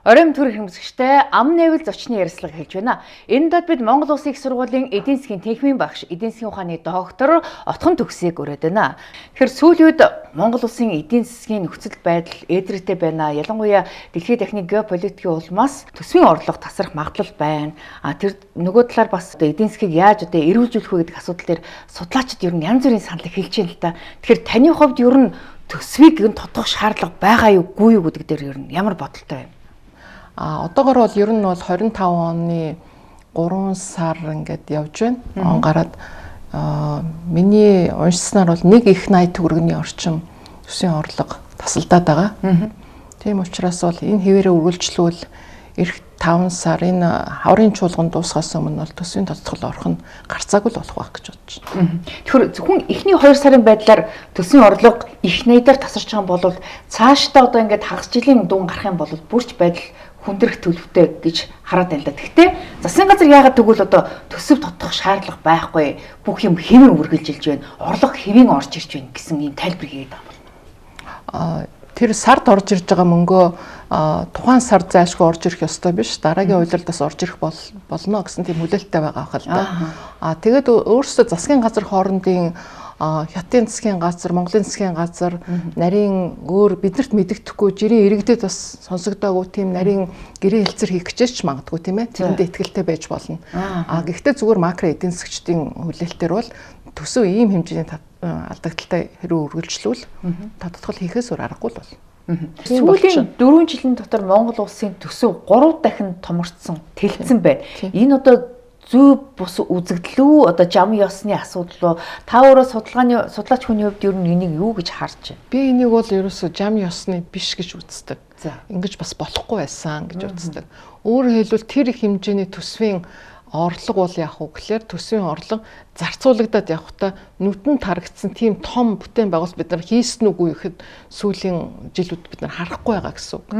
Оройн төр хэрэгмсэгчтэй ам нэвэл зочны ярилцлага хэлж байна. Энэ дод бид Монгол Улсын их сургуулийн эдийн засгийн техникийн багш, эдийн засгийн ухааны доктор Отхон Төгсийг өрөөд байна. Тэгэхээр сүүлийн үед Монгол Улсын эдийн засгийн нөхцөл байдал ээдрээтэй байна. Ялангуяа дэлхийн техник геополитикийн улмаас төсвийн орлого тасрах магадлал байна. Тэр нөгөө талаар бас эдийн засгийг яаж эрүүлжүүлэх вэ гэдэг асуудал дээр судлаачид ер нь янз бүрийн саналыг хэлж байна л да. Тэгэхээр таны хувьд ер нь төсвийг тодорхойлох шаардлага байгаа юугүй юу гэдэг дээр ер нь ямар бодолтой байна? Одоогор бол ер нь бол 25 оны 3 сар ингээд явж байна. Он гараад миний уншсанаар бол 1 их 80 төгрөгийн орчим төсвийн орлого тасалдаад байгаа. Тийм учраас бол энэ хэвээрээ үргэлжлүүл эх 5 сар энэ хаврын чуулган дуусахаас өмнө бол төсвийн тодтогдол орох нь гарцаагүй л болох байх гэж бодож байна. Тэгэхээр зөвхөн эхний 2 сарын байдлаар төсвийн орлого их 80-аар тасарч байгаа бол цаашдаа ингээд хагас жилийн дуун гарах юм бол бүрч байдал хүндрэх төлөвтэй гэж хараад байна л да. Гэхдээ засгийн газар яагаад тэгвэл төсөв тодтох шаардлага байхгүй, бүх юм хэвэн үргэлжилж байна, орлого хэвэн орж ирж байна гэсэн ийм тайлбар хийгээд байгаа. Тэр сард орж ирж байгаа мөнгөө тухайн сар зайлшгүй орж ирэх ёстой биш. Дараагийн удирдлагаас орж ирэх болно гэсэн тийм хүлээлттэй байгаа хэл да. Тэгээд өөрөөсөө засгийн газар хоорондын Хятадын засгийн газар, Монголын засгийн газар нарийн өөр биднэрт мэддэхгүй жирийн иргэдэд бас сонсогдоогүй тийм нарийн гэрээ хэлцэр хийх гэж ч магадгүй тийм ээ. Тэрэндээ ихтэй байж болно. Гэхдээ зүгээр макро эдийн засгчдын хүлээлтээр бол төсөв ийм хэмжээний алдагдaltaй хэрэг үргэлжлүүл тодтогдол хийхээс өөр аргагүй л бол. Сүүлийн 4 жилийн дотор Монгол улсын төсөв 3 дахин томорцсон, тэлцсэн байна. Энэ зөв бус үзэгдэл үү жам ёсны асуудал уу? Та өөрөө судлаач хүний хувьд ер нь энийг юу гэж харж байна? Би энийг бол ерөөсөө жам ёсны биш гэж үздэг. Ингэж бас болохгүй байсан гэж үздэг. Өөрөөр хэлбэл тэр их хэмжээний төсвийн орлого бол яах вэ гэхээр төсвийн орлого зарцуулагдаад явахдаа нүдэнд харагдсан тийм том бүтээн байгуулалт бид нар хийсэн үгүй гэхэд сүүлийн жилүүд бид нар харахгүй байгаа гэсэн үг.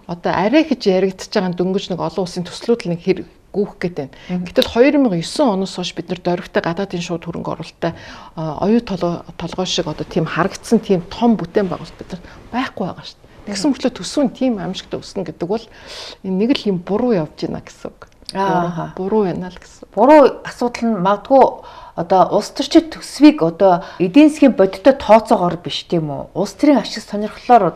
Арай хийж яригдчихэж байгаа дөнгөж нэг олон улсын төслүүд нэг хэрэг гүөх гэдэг. Гэтэл 2009 оноос хойш бид нар дөрвтэй гадаадын шууд хөрөнгө оруулалттай оюу толгой шиг тийм харагдсан тийм том бүтээн байгуулалт бид нар байхгүй байгаа шүү дээ. Тэгсэн мөртлөө төсвийн тийм амжилттай өснө гэдэг бол нэг л юм буруу явж байна гэсэн үг. Буруу байна л гэсэн. Буруу асуудал нь магадгүй улс төрчид төсвийг эдийн засгийн бодиттой тооцоогоор биш тийм үү? Улс төрийн ашиг сонирхлоор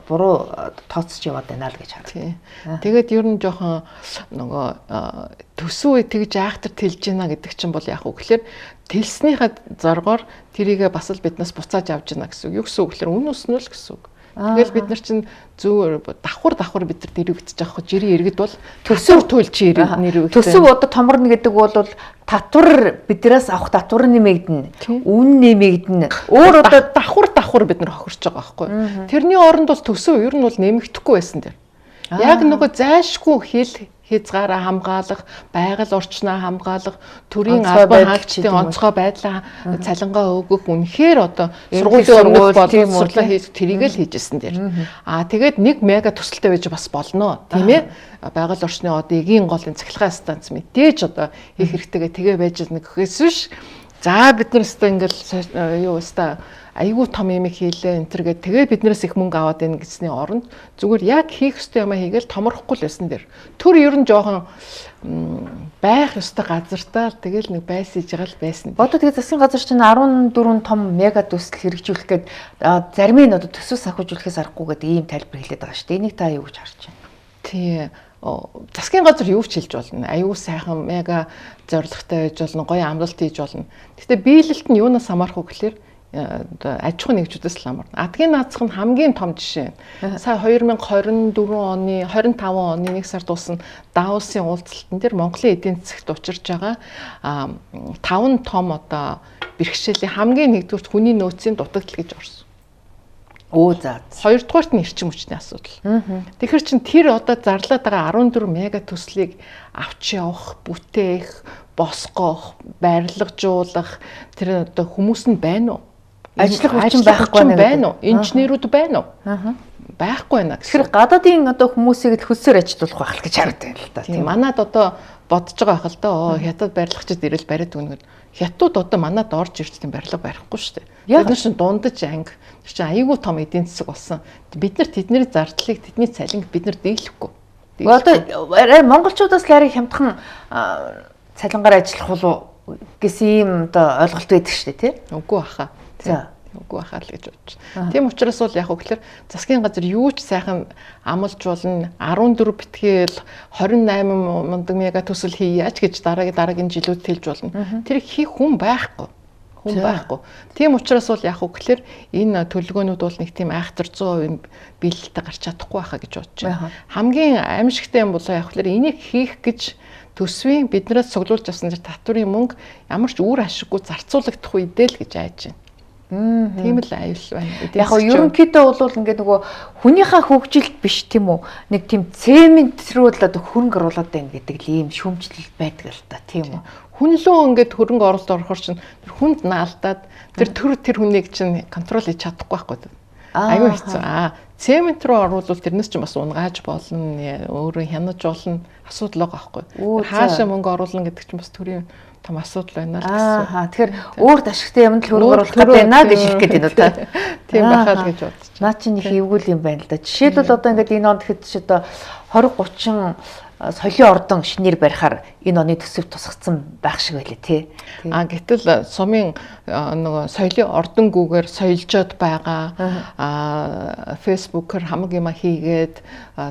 буруу тооцож яваад байна л гэж харагдав. Тэгээд ер нь жоохон нөгөө төсвөө тэгж айхтар тэлж гинэ гэдэг чинь бол яах вэ гэхээр тэлснийхаа зоргоор тэрийгээ бас л биднээс буцааж авч гинэ гэсэн үг. Юу гэсэн үг гэхээр үн өснө л гэсэн үг. Тэгэл бид нар чинь зөв давхар бид нар дэрэгдэж байгаа хөө жирийн иргэд бол төсөв туйлж нэрвэгтэй. Төсөв томорно гэдэг бол татвар биднээс авах татвар нэмэгдэнэ. Үн нэмэгдэнэ. Өөр давхар бид нар хохирч байгаа байхгүй. Тэрний оронд бол төсөв ер нь бол нэмэгдэхгүй байсан дээр. Яг нөгөө зайлшгүй хязгаараа хамгаалах, байгаль орчноо хамгаалах, төрийн албан хаагчдын онцгой байдлаа цалингаа өгөх үнэхээр сургуулийн өмнөх боловсруулалтаа хийж тэрийг л хийжсэн дээр. Тэгээд 1 мега төсөлтэй байж бас болно, тийм ээ. Байгаль орчны эгийн голын цахилгаан станц мэдээж хийх хэрэгтэйгээ тэгээ байж нэг гэхээс биш. За бид нар ингээл айгүй том юм хийлээ энэ төр тэгээд биднээс их мөнгө аваад байна гэсний оронд зүгээр яг хийх ёстой юм хийгээл томорохгүй л байсан дээр. Төр ер нь жоохон байх ёстой газартаа тэгэл нэг байсаж байгаа л байсан. Тэгээд засгийн газар чинь 14 том мега төсөл хэрэгжүүлэх гээд зарим нь төсөв санхүүжүүлэхээс аргагүй гэдэг ийм тайлбар хэлээд байгаа шүү дээ. Энийг та юу гэж харж байна? Тий. Засгийн газар юу ч хэлж болно. Аюу сайхан мега зорилготой байж болно, гоё амралт хийж болно. Гэхдээ биелэлт нь юунаас хамаарах вэ гэхээр аж ахуйн нэгжүүдээс л хамаарна. Адгийн наацх нь хамгийн том жишээ. Сая 2024 оны 25 оны 1 сар дуусна Давосын уулзалтан дээр Монголын эдийн засагт учирч байгаа 5 том бэрхшээлийн хамгийн нэгдүгürt хүний нөөцийн дутагдал гэж орсон. Хоёрдугаарт нь эрчим хүчний асуудал. Тэгэхээр чин тэр зарлаад байгаа 14 мега төслийг авч явах, бүтээх, босгох, барилгажуулах тэр хүмүүс нь байна уу? Ажиллах хүчин байхгүй байна уу? Инженерүүд байна уу? Байхгүй байна. Тэгэхээр гадаадын хүмүүсийг л хөлсөөр ажилуулах байх гэж харагдана л да. Тийм манад бодож байгаа хэл да. Хятад барилгачид ирэл бариад өгнө. Хятад манад орж ирж тийм барилга барихгүй шүү дээ. Бид нар шин дундаж анги. Тэр чинь аюулгүй том эдийн засаг болсон. Бид нар тэдний зардлыг, тэдний цалинг бид нар дийлэхгүй. Одоо монголчуудаас л арай хямдхан цалингаар ажиллах болов гэсэн ийм одоо ойлголт байдаг шүү дээ, тий? Үгүй баха. За. Үгүй баха л гэж бодож байна. Тийм учраас бол яг гэхээр засгийн газар юу ч сайхан амлж болно. 14 битгээл 28 мянга мега төсөл хийяач гэж дараагийн жилүүд хэлж болно. Тэр хийх хүн байхгүй. Тийм учраас бол яг гэхээр энэ төлөвлөгөөнүүд бол нэг тийм айхтар 100% биелэлтэй гарч чадахгүй байхаа гэж бодож байна. Хамгийн аимшигтай юм бол яг гэхээр энийг хийх гэж төсвийн биднээс цуглуулж авсан татврын мөнгө ямар ч үр ашиггүй зарцуулагдах үедээ л гэж айж байна. Тийм л аюул байна. Яг нь ерөнхийдөө бол ингээд нөгөө хүнийхээ хөгжилд биш тийм үү? Нэг тийм цемент рүү л одоо хөрөнгө оруулаад байна гэдэг л ийм шүүмжлэл байдаг л та тийм үү? Хүн лөө ингээд хөрөнгө оруулалт орохоор чинь тэр хүнд наалдаад тэр хүнийг чинь контрол хийж чадахгүй байхгүй. Аюу хэцүү. Цемент рүү оруулвал тэрнээс ч бас унгааж болно, өөрөө хянаж болно, асуудал байгаа байхгүй. Хаашаа мөнгө оруулна гэдэг чинь бас төрийн том асуудал байна л гэсэн. Тэгэхээр өөрт ашигтай юмд л хөрөнгө оруулах гэдэг байна гэж хэлэх гээд байна уу та? Тийм байхаа л гэж бодож байна. Наа чинь их эвгүй юм байна л да. Жишээлбэл одоо ингээд энэ онд хэд ч одоо 20-30 соёлын ордон шинээр барихаар энэ оны төсөв тусгацсан байх шиг байлээ тий. Гэтэл сумын нөгөө соёлын ордонгүйгээр соёлжоод байгаа фэйсбүүкээр хамаг юм хийгээд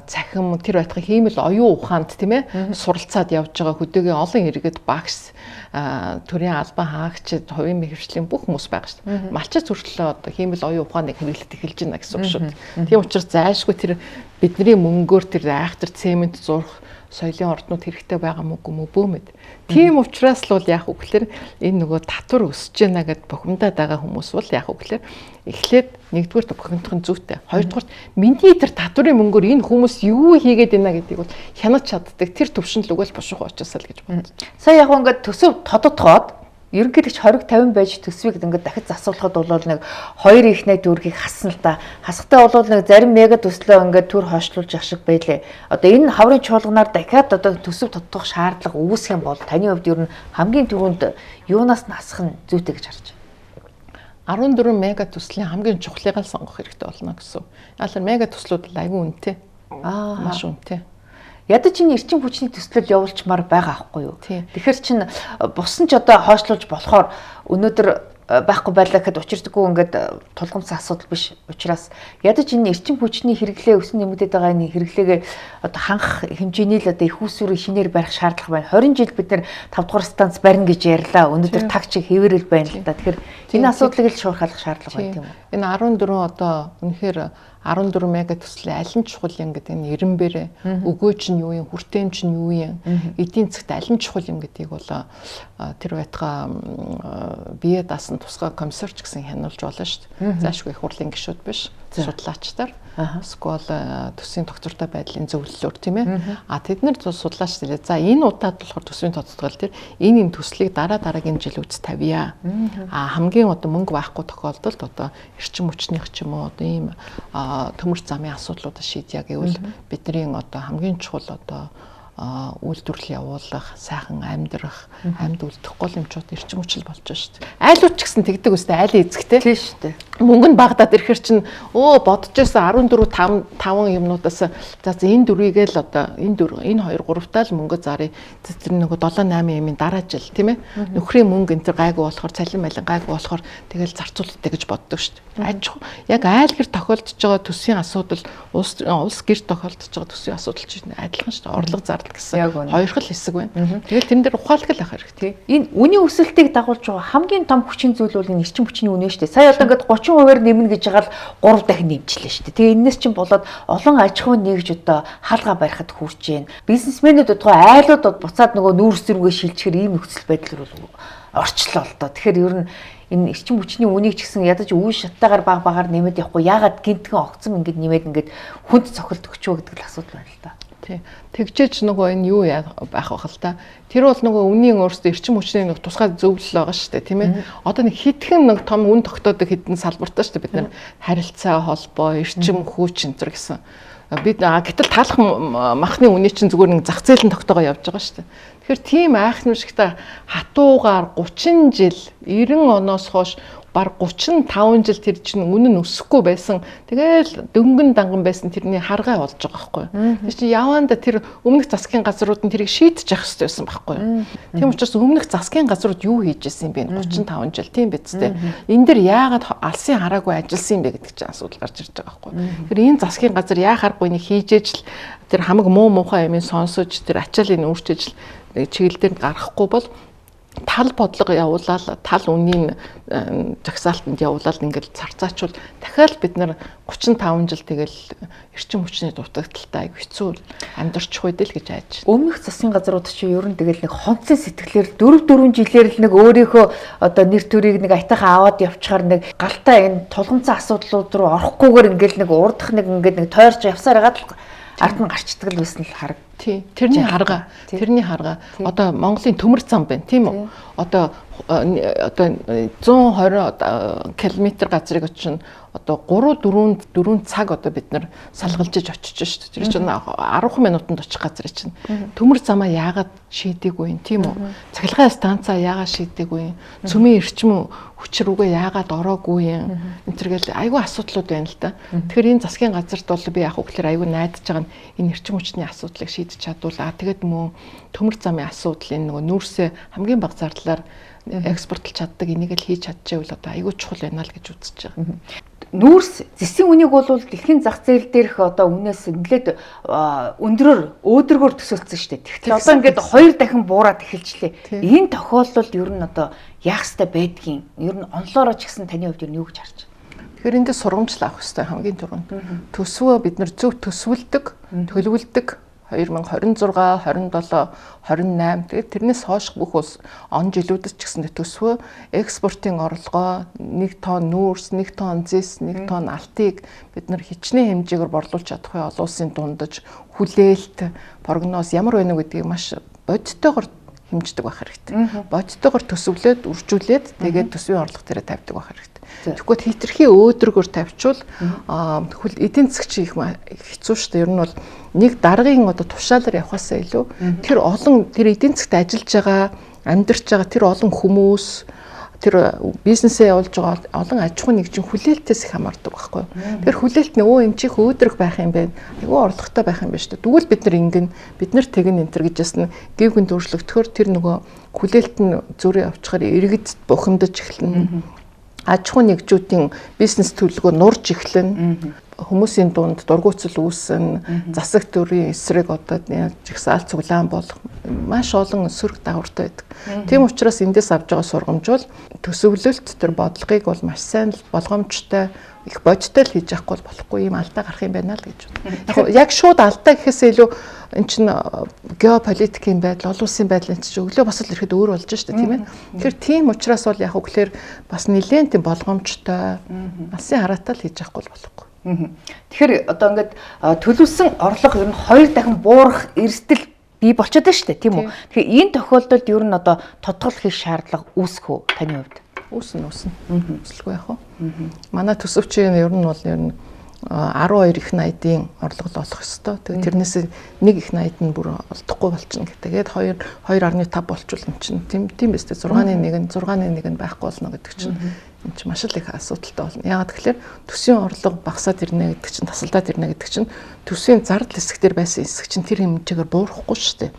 цахим тэр байтгах хиймэл оюун ухаанд тийм ээ суралцаад явж байгаа хөдөөгийн олон иргэд багш төрийн албан хаагчид хувийн мэхэрчлийн бүх хүмүүс байгаа шүү дээ. Малчид хүртэл одоо хиймэл оюун ухааныг хэрэглэж эхэлж байна гэсэн үг шүү дээ. Тийм учраас зайлшгүй тэр бидний мөнгөөр тэр айхтар цемент зурх соёлын орднууд хэрэгтэй байгаа мөг бөөмэд. Тийм учраас л бол яг үгээр энэ нөгөө татвар өсөж байна гэд бухимдаад байгаа хүмүүс бол яг үгээр эхлээд нэгдүгээр бухимдахын зүйтэй. Хоёрдугаар миний тэр татварын мөнгөөр энэ хүмүүс юу хийгээд байна гэдгийг бол хянаж чаддаг тэр төвшинл үгэл боших очоосаа л гэж бодсон. Сая яг ингээд төсөв тодотгоод ерөнхийдөө 20-50 байж төсвийг ингээд дахиж засуулахад бол нэг 2 их найд төгрөгийг хассан л та. Хасахтаа бол нэг зарим мега төслөө ингээд төр хойшлуулж явах шиг байлээ. Одоо энэ хаврын чуулганаар дахиад одоо төсөв тодтогох шаардлага үүсэх юм бол таны хувьд ер нь хамгийн түрүүнд юунаас нь хасах нь зүйтэй гэж харж байна. 14 мега төслийн хамгийн чухлыг л сонгох хэрэгтэй болно гэсэн. Яг л мега төслүүд айгүй үнэтэй. Маш үнэтэй. Ядаж энэ эрчим хүчний төслөл явуулчмаар байгаа аахгүй юу? Тэгэхээр чин бусан ч одоо хойшлуулж болохоор өнөөдөр байхгүй байлаа гэхэд учирдаггүй ингээд тулгамдсан асуудал биш учраас ядаж энэ эрчим хүчний хэрэглээ өсөн нэмэгдээд байгаа энэ хэрэглээгээ одоо хангах хэмжээний л одоо их усүрийг шинээр барих шаардлага байна. 20 жил бид нар 5 дугаар станц барина гэж ярьлаа. Өнөөдөр тагч хэвээрэл байна л да. Тэгэхээр энэ асуудлыг л шуурхалах шаардлага байна тийм үү? Энэ 14 одоо үнэхээр 14 мега төслийн аль нь чухал юм гэдэг нь эренбэрэ өгөөч нь юу юм хүртээмж нь юу юм эдийн засгт аль нь чухал юм гэдгийг бол тэр байтга бие даасан тусгай комиссарч гэсэн хянуулж болно шүү дээ. Заашгүй их хурлын гишүүд биш судлаачдаар эсвэл төсвийн доктортой байдлын зөвлөлөөр тийм ээ. Тэд нар судлаач хэлээ. За энэ удаад болохоор төсвийн тодтгол тэр энэ төслийг дараагийн жилүүц тавья. Хамгийн одоо мөнгө байхгүй тохиолдолд одоо эрчим хүчнийх ч юм уу одоо ийм төмөр замын асуудлуудаа шийдъя гэвэл бидний одоо хамгийн чухал одоо үйлдвэрлэл явуулах, сайхан амьдрах, амьд үлдэх гол юмчууд эрчим хүчил болж байгаа шүү дээ. Айлууд ч гэсэн тэгдэг үстэй айл эзэгтэй. Тийм шүү дээ. Мөнгө нь багадад ирэхэр чинь бодож байсан 14 5 юмнуудаас за энэ дөрвийгээ л одоо энэ 2 3 таа л мөнгө зарыг тэр нөгөө 7 8 юм дараа жил тийм ээ. Нөхрийн мөнгө энэ төр гайгүй болохоор цалин малин гайгүй болохоор тэгэл зарцуулалттай гэж боддог шүү дээ. Аж яг айл гэр тохиолдож байгаа төсвийн асуудал улс гэр тохиолдож байгаа төсвийн асуудал чинь адилхан шүү дээ. Орлого зардал гэсэн хоёр хэл хэсэг байна. Тэгэл тэрэн дээр ухаалдаг байх хэрэгтэй. Энэ үнийн өсөлтийг дагуулж байгаа хамгийн том хүчин зүйл бол энэ эрчим хүчний үнэ шүү дээ. Сая одоо ингээд 30%-аар нэмнэ гэж байгаа л 3 дахин нэмжлээ шүү дээ. Тэгээ энэс чинь болоод олон аж ахуйн нэгж одоо хаалгаа барихад хүрч байна. Бизнесмэнүүд одоо айлууд буцаад нөгөө нүүрс зөрүүгээ шилжихэр ийм нөхцөл байдал руу орчлоо л доо. Тэгэхээр ер нь энэ эрчим хүчний үнийг ч гэсэн ядаж үе шаттайгаар багаар нэмээд явахгүй. Яагаад гинтгэн огцом ингээд нэмээд ингээд хүнд цохилт өгчөө гэдэг л асуудал байна л да. Тэгжээж нөгөө энэ юу байх вэ хэл та. Тэр бол нөгөө үнийн өөрсдөө эрчим хүчний нэг тусгай зөвлөл байгаа шүү дээ, тийм ээ. Одоо нэг хитгэн нэг том үн тогтоодог хэдэн салбартаа шүү дээ бид нар харилцаа холбоо, эрчим хүч энэ гэсэн. Бид гэтэл таалах махны үний чинь зүгээр нэг зах зээлийн тогтоогоо явж байгаа шүү дээ. Тэгэхээр тийм айхнамшигтай хатуугаар 30 жил 90 оноос хойш баг 35 жил тэр чинь үнэн өсөхгүй байсан. Тэгээл дөнгөн данган байсан тэрний харгай болж байгаа байхгүй. Тэр чинь яваанда тэр өмнөх засгийн газрууд нь тэрийг шийдэж явах хэрэгтэй байсан байхгүй. Тийм учраас өмнөх засгийн газрууд юу хийж ирсэн юм бэ? 35 жил тийм биз дээ. Энэ дэр яагаад алсын хараагүй ажилласан юм бэ гэдэг чинь асуудал гарч ирж байгаа байхгүй. Тэр энэ засгийн газар яахааргүй нэг хийжээж л тэр хамаг муу муухай юмыг сонсож тэр ачааллыг өөрчилж чиглэлээр гаргахгүй бол тал бодлого явуулаад тал үнийн жагсаалтанд явуулаад ингээд царцаачвал дахиад бид нар 35 жил тэгэл эрчим хүчний дутагдaltaй аяг хэцүү амьдарчих үед л гэж айж. Өмнөх засгийн газрууд чинь ер нь тэгэл нэг хонцын сэтгэлээр 4 жилээр л нэг өөрийнхөө одоо нэр төрийг нэг айтайхан аваад явчихаар нэг галтай энэ тулгымцсан асуудлууд руу орохгүйгээр ингээд нэг урдах нэг ингээд нэг тойрч явсаар хагаад л ард нь гарчдаг л байсан л хараг. Тий. Тэрний харга. Одоо Монголын төмөр зам байна, тийм үү? Одоо 120 км газрыг очино одоо 3-4 цаг одоо бид нар салгалж очиж шүү дээ. Тэр чинь 10 минутанд очих газар чинь. Төмөр замаа яагаад шийдээгүй юм, тийм үү? Цахилгаан станцаа яагаад шийдээгүй юм? Цөмийн эрчим хүч рүүгээ яагаад ороогүй юм? Энэ төргээл айгүй асуудлууд байна л да. Тэгэхээр энэ засгийн газарт бол би яг үгээр айгүй найдаж байгаа нь энэ эрчим хүчний асуудлыг шийдэж чадвал тэгээд мөн төмөр замын асуудал энэ нөгөө нүүрсээ хамгийн бага зардлаар экспортлж чаддаг энийг л хийж чадчихвэл одоо айгүй чухал байна л гэж үзэж байгаа. Нүүрс зэсийн үнийг бол дэлхийн зах зээл дээрх одоо үнээс нэлээд өндрөөр өөдрөгөөр төсөөлсөн шүү дээ. Тэгэхээр одоо ингээд 2 дахин буураад эхэлжлээ. Энэ тохиолдолд ер нь одоо яах ёстой байдгийг ер нь онлоороо ч гэсэн таны хувьд юу гэж харж байна? Тэгэхээр эндээ сургамжлал авах ёстой хамгийн түрүүнд. Төсвөө бид нар зөв төсвөлдөг, төлөвлөдөг 2026, 27, 28 тэгээд тэрнээс хойш бүх улс он жилүүдэд ч гэсэн төсвөө экспортын орлогоо 1 тонн нүүрс, 1 тонн зэс, 1 тонн алтыг бид нар хичнээн хэмжээгээр борлуулж чадах вэ? Олон улсын дундаж хүлээлт, прогноз ямар байна вэ гэдгийг маш бодиттойгоор хэмждэг байх хэрэгтэй. Бодиттойгоор төсөвлөөд, үржүүлээд тэгээд төсвийн орлого тэрэ тавьдаг байх хэрэгтэй. Тэгэхгүй хитрхи өөдрөгөөр тавьчвал эдийн засгч их хэцүү шүү дээ. Ер нь бол нэг даргын одоо тушаалаар явахаасаа илүү тэр олон тэр эдийн засгт ажиллаж байгаа, амьдарч байгаа тэр олон хүмүүс тэр бизнесээ явуулж байгаа олон аж ахуйн нэгжийн хүлээлтээс их хамаардаг байхгүй юу. Тэр хүлээлт нөгөө юм чих өөдрөг байх юм байна. Айгүй орлоготой байх юм байна шүү дээ. Тэгвэл бид нар ингэн бид нар тэгэн энтер гэж ясна гів гүн дөрвөлтөхөр тэр нөгөө хүлээлт нь зүрээ авчихаар иргэд бухимдаж эхэлнэ. Аж ахуйн нэгжүүдийн бизнес төлөвлөгөө нурж эхлэн хүмүүсийн дунд дургуутсал үүснэ, засаг төрийн эсрэг одоо жигсаал цуглаан болох маш олон сөрөг дагавартай байдаг. Тийм учраас эндээс авж байгаа сургамж бол төсөвлөлт тэр бодлогыг бол маш сайн болгоомжтой их бодиттой л хийж явахгүй болохгүй юм алдаа гарах юм байна л гэж байна. Яг шууд алдаа гэхээсээ илүү эн чин геополитикийн байдал, олон улсын байдал энэ чинь өглөө бас л ирэхэд өөр болж штэ тийм ээ. Тэгэхээр тийм учраас бол яг үгээр бас нэлээд тийм болгоомжтой алсын хараатай л хийж явахгүй болохгүй. Тэгэхээр одоо ингээд төлөвсөн орлого ер нь 2 дахин буурах эрсдэл бий болчиход байна шүү дээ тийм үү. Тэгэхээр энэ тохиолдолд ер нь одоо тодтол хийх шаардлага үүсэх үү таны хувьд? Үүснэ. Өсөлгүй яах вэ? Манай төсөвчийн ер нь бол ер нь 12 их найдын орлого олох ёстой. Тэгээд тэрнээс нэг их найд нь бүр олдохгүй болчихно гэх. Тэгээд 2.5 болчвол эн чинь тийм биз дээ 6-ны 1 нь байхгүй болно гэдэг чинь энэ чинь маш их асуудалтай болно. Яагаад тэгэхээр төсвийн орлого багасаад ирнэ гэдэг чинь тасалдаад ирнэ гэдэг чинь төсвийн зардал хэсэг дээр байсан хэсэг чинь тэр хэмжээгээр буурахгүй шүү дээ.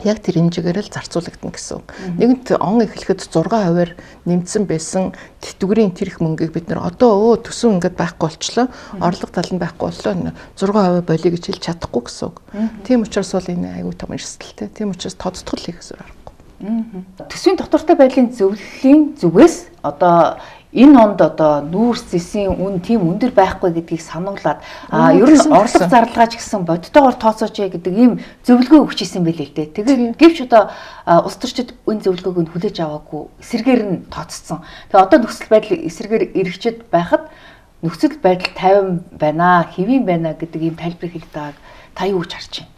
Яг тэр хэмжээгээр л зарцуулагдана гэсэн. Нэгэнт он эхлэхэд 6% нэмсэн байсан тэтгэврийн тэр их мөнгийг бид нар одоо төсөв ингээд байхгүй болчлоо. Орлого тал нь байхгүй боллоо. 6% болиё гэж хэлж чадахгүй гэсэн үг. Тийм учраас бол энэ аюу тум эрсдэлтэй. Тийм учраас тодтгол хийх гэсэн аргагүй. Төсвийн доктортой байдлын зөвлөлийн зүгээс одоо энэ онд одоо нүүрс зэсийн үн тийм өндөр байхгүй гэдгийг сануулад ер нь орлого зарлагаа ч гэсэн бодтойгоор тооцооч гэдэг ийм зөвлөгөө өгч ирсэн байл л дээ. Тэгээд гэвч одоо улс төрчид энэ зөвлөгөөг нь хүлээж аваагүй эсрэгээр нь тооцсон. Тэгээд одоо нөхцөл байдал эсрэгээр эргэжэд байхад нөхцөл байдал 50 байна, хэвийн байна гэдэг ийм тайлбарыг хэлдэг байгааг та юу гэж харж байна?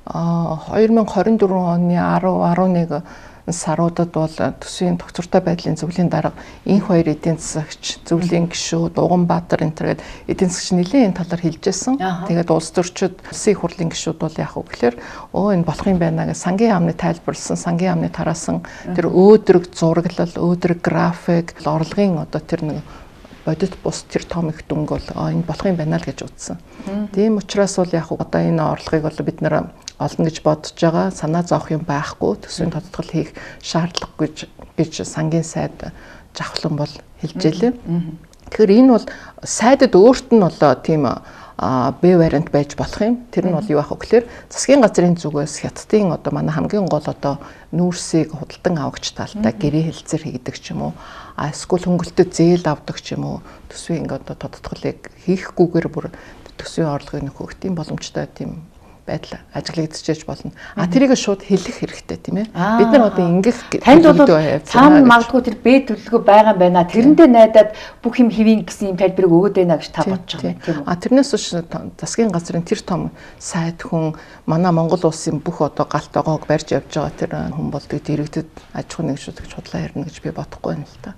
2024 оны 10, 11 саруудад бол төсвийн тогтвортой байдлын зөвлөлийн дарга инх хоёр эдийн засагч, зөвлөлийн гишүүд, Дуганбаатар энтергээд эдийн засагч нэлээд энэ талаар хэлжсэн. Тэгээд улс төрчид, улсын их хурлын гишүүд бол яг уу гэхээр энэ болох юм байна гэж сангийн яамны тайлбарлсан, сангийн яамны тараасан тэр өөдрөг зураглал, өөдрөг график, орлогын одоо тэр нэг бодит бус тэр том их дүнг бол энэ болох юм байна л гэж үзсэн. Тийм учраас бол яг одоо энэ орлогыг бол бид нэр олно гэж бодож байгаа. Санаа зовох юм байхгүй. Төсвийн тодтгол хийх шаардлага гэж сангийн сайд жавхлан бол хэлжээ. Тэгэхээр энэ бол сайдад өөрт нь болоо тийм Б вариант байж болох юм. Тэр нь бол юу ах вэ гэхээр засгийн газрын зүгээс хятадын одоо манай хамгийн гол одоо нүүрсийг худалдан авагч талтай гэрээ хэлцээр хийдэг ч юм уу. Эсвэл хөнгөлтөд зээл авдаг ч юм уу. Төсвийн одоо тодтголыг хийхгүйгээр бүр төсвийн орлогыг нөхөх тийм боломжтой тийм байдал ажиглагдчихэж болно. Тэрийг шууд хэлэх хэрэгтэй тийм ээ. Бид нар одоо ингэх танд бол цаана магадгүй тэр Б төлөвлөгөө байгаа юм байна. Тэрэндээ найдаад бүх юм хэвийн гэсэн юм тайлбарыг өгөөд байна гэж та бодож байгаа юм тийм үү? Тэрнээс биш засгийн газрын тэр том сайд хүн манай Монгол улсын бүх одоо галт огоог барьж явж байгаа тэр хүн болдог дэрэгдэд аж ахуйн нэгжүүд гэж худлаа ярина гэж би бодохгүй байна л та.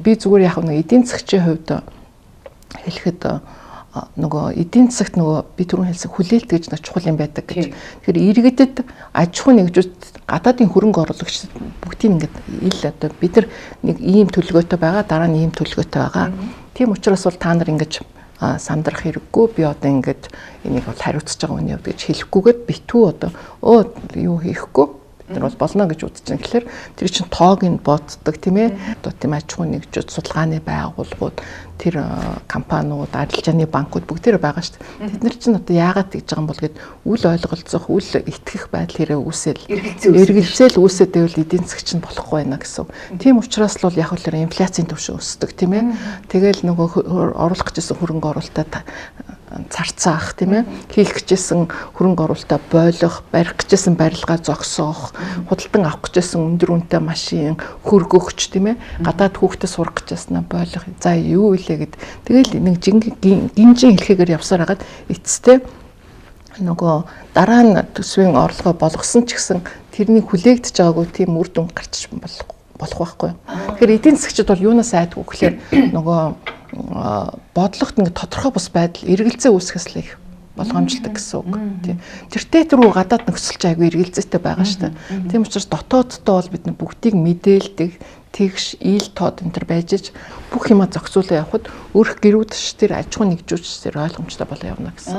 Би зүгээр яг нэг эдийн засгийн хувьд хэлэхэд нөгөө эдийн засагт нөгөө би түрүүн хэлсэн хүлээлт гэж нэг чухал юм байдаг гэж. Тэгэхээр иргэдэд аж ахуйн нэгжүүд гадаадын хөрөнгө оруулагчид бүгдийг ингээд ил одоо бид нар нэг ийм төлөвлөгөөтэй байгаа, дараа нь ийм төлөвлөгөөтэй байгаа. Тийм учраас бол та нар ингэж сандрах хэрэггүй. Би одоо ингээд энийг бол хариуцж байгаа үний хувьд гэж хэлэхгүйгээр битүү одоо юу хийхгүй. Тэр бол болно гэж үзэж байна. Тэгэхээр тэр чинь тоог нь боддог тийм ээ. Одоо тийм аж ахуйн нэгжүүд, судалгааны байгууллагууд, тэр компаниуд, арилжааны банкуд бүгдээр байгаа шүү дээ. Тэд нар чинь одоо яагаад гэж байгаа юм бол гээд үл ойлголцох, үл итгэх байдал хэрэг үүсэл эргэлзээл үүсээд байвал эдийн засаг чинь болохгүй байна гэсэн. Тийм учраас л яг л инфляцийн түвшин өсдөг тийм ээ. Тэгэл нөгөө оруулах гэсэн хөрөнгө оруулалтаа царцаах тийм ээ. Хийх гэжсэн хөрөнгө оруулалтаа бойлох, барих гэжсэн барилгаа зогсоох, худалдан авах гэжсэн өндөр үнэтэй машин хөргөгч тийм ээ. Гадаад хүүхдэд сурах гэжсэн бойлох. За юу илээ гэд. Тэгэл нэг гинжин хэлхээгээр явсаар хагаад эцэстээ нөгөө дараа нь төсвийн орлогоо болгосон ч гэсэн тэрний хүлээгдэж байгаагүй тийм үр дүн гарч болох байхгүй. Тэгэхээр эдийн засагчид бол юунаас айдгүй гэхээр нөгөө бодлогот нэг тодорхой бус байдал эргэлзээ үүсгэс л их болгоомжлдог гэсэн үг. Тэртээ түрүү гадаад нөхцөлч айгүй эргэлзээтэй байгаа шүү дээ. Тийм учраас дотооддоо бол бид бүгдийг мэдээлдэг тэгш ил тод энэ төр байж бүх юма зохицуулаа явахад өөрх гэрүүдч тэр аж ахуйн нэгжүүч тэр ойлгомжтой болоо явна гэсэн.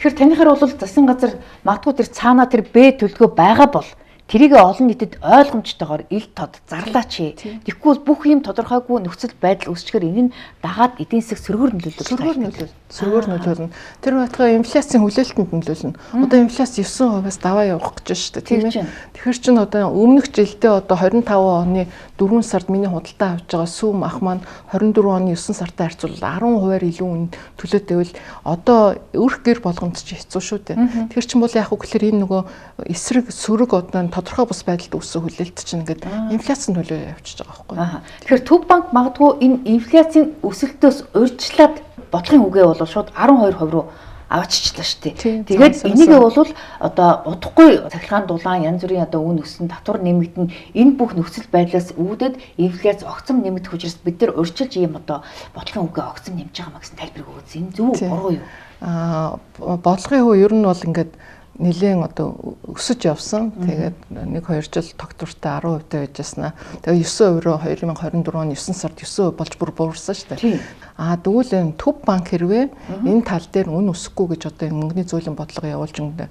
Тэгэхээр танихаар бол засгийн газар магадгүй тэр цаанаа тэр Б төлөвлөгөө байгаа бол тэрийг олон нийтэд ойлгомжтойгоор ил тод зарлаач. Тэгэхгүй бол бүх юм тодорхойгүй нөхцөл байдал үүсчихээр энэ нь дагаад эдийн засаг сөргөөр нөлөөлөв. Сөргөөр нөлөөлнө. Тэр байтугай инфляцийн хүлээлтэнд нөлөөлнө. Одоо инфляц 9%-аас даваа явах гэж байна шүү дээ, тийм ээ. Тэгэхээр чинь одоо өмнөх жилдээ одоо 25 оны 4 сард миний худалдаа авч байгаа сүүм ах маань 24 оны 9 сартай харьцуулбал 10% илүү үн төлөөтэй бол одоо өрх гэр болгонд чи хэцүү шүү дээ. Тэгэхээр чинь бол яг үгээр энэ нөгөө эсрэг сөрөг одоо тодорхой бус байдалд үүссэн хүлээлт чинь ингээд инфляцийн төлөө явчихж байгаа байхгүй. Тэгэхээр Төв банк магадгүй энэ инфляцийн өсөлтөөс урьдчилаад бодлогын үгээ бол шууд 12% руу авааччлаа шүү дээ. Тэгээд энийг бол одоо удахгүй цахилгаан дулаан янз бүрийн одоо үн өсөн татвар нэмэгдэн энэ бүх нөхцөл байдлаас үүдээд инфляц огцом нэмэгдэх учраас бид нар урьдчилж ийм одоо бодлогын үгээ огцом нэмж байгаа маа гэсэн тайлбарыг өгөөс. Энэ зөв буруу юу? Бодлогын үе ер нь бол ингээд нэлээд одоо өсөж явсан. Тэгээд 1-2 жил тогтвортой 10% байжсна. Тэгээд 9% руу 2024 оны 9 сард 9% болж бүр буурсан шүү дээ. Тэгвэл энэ Төв банк хэрвээ энэ тал дээр үн өсөхгүй гэж одоо мөнгөний зөөлөн бодлого явуулж өгдөө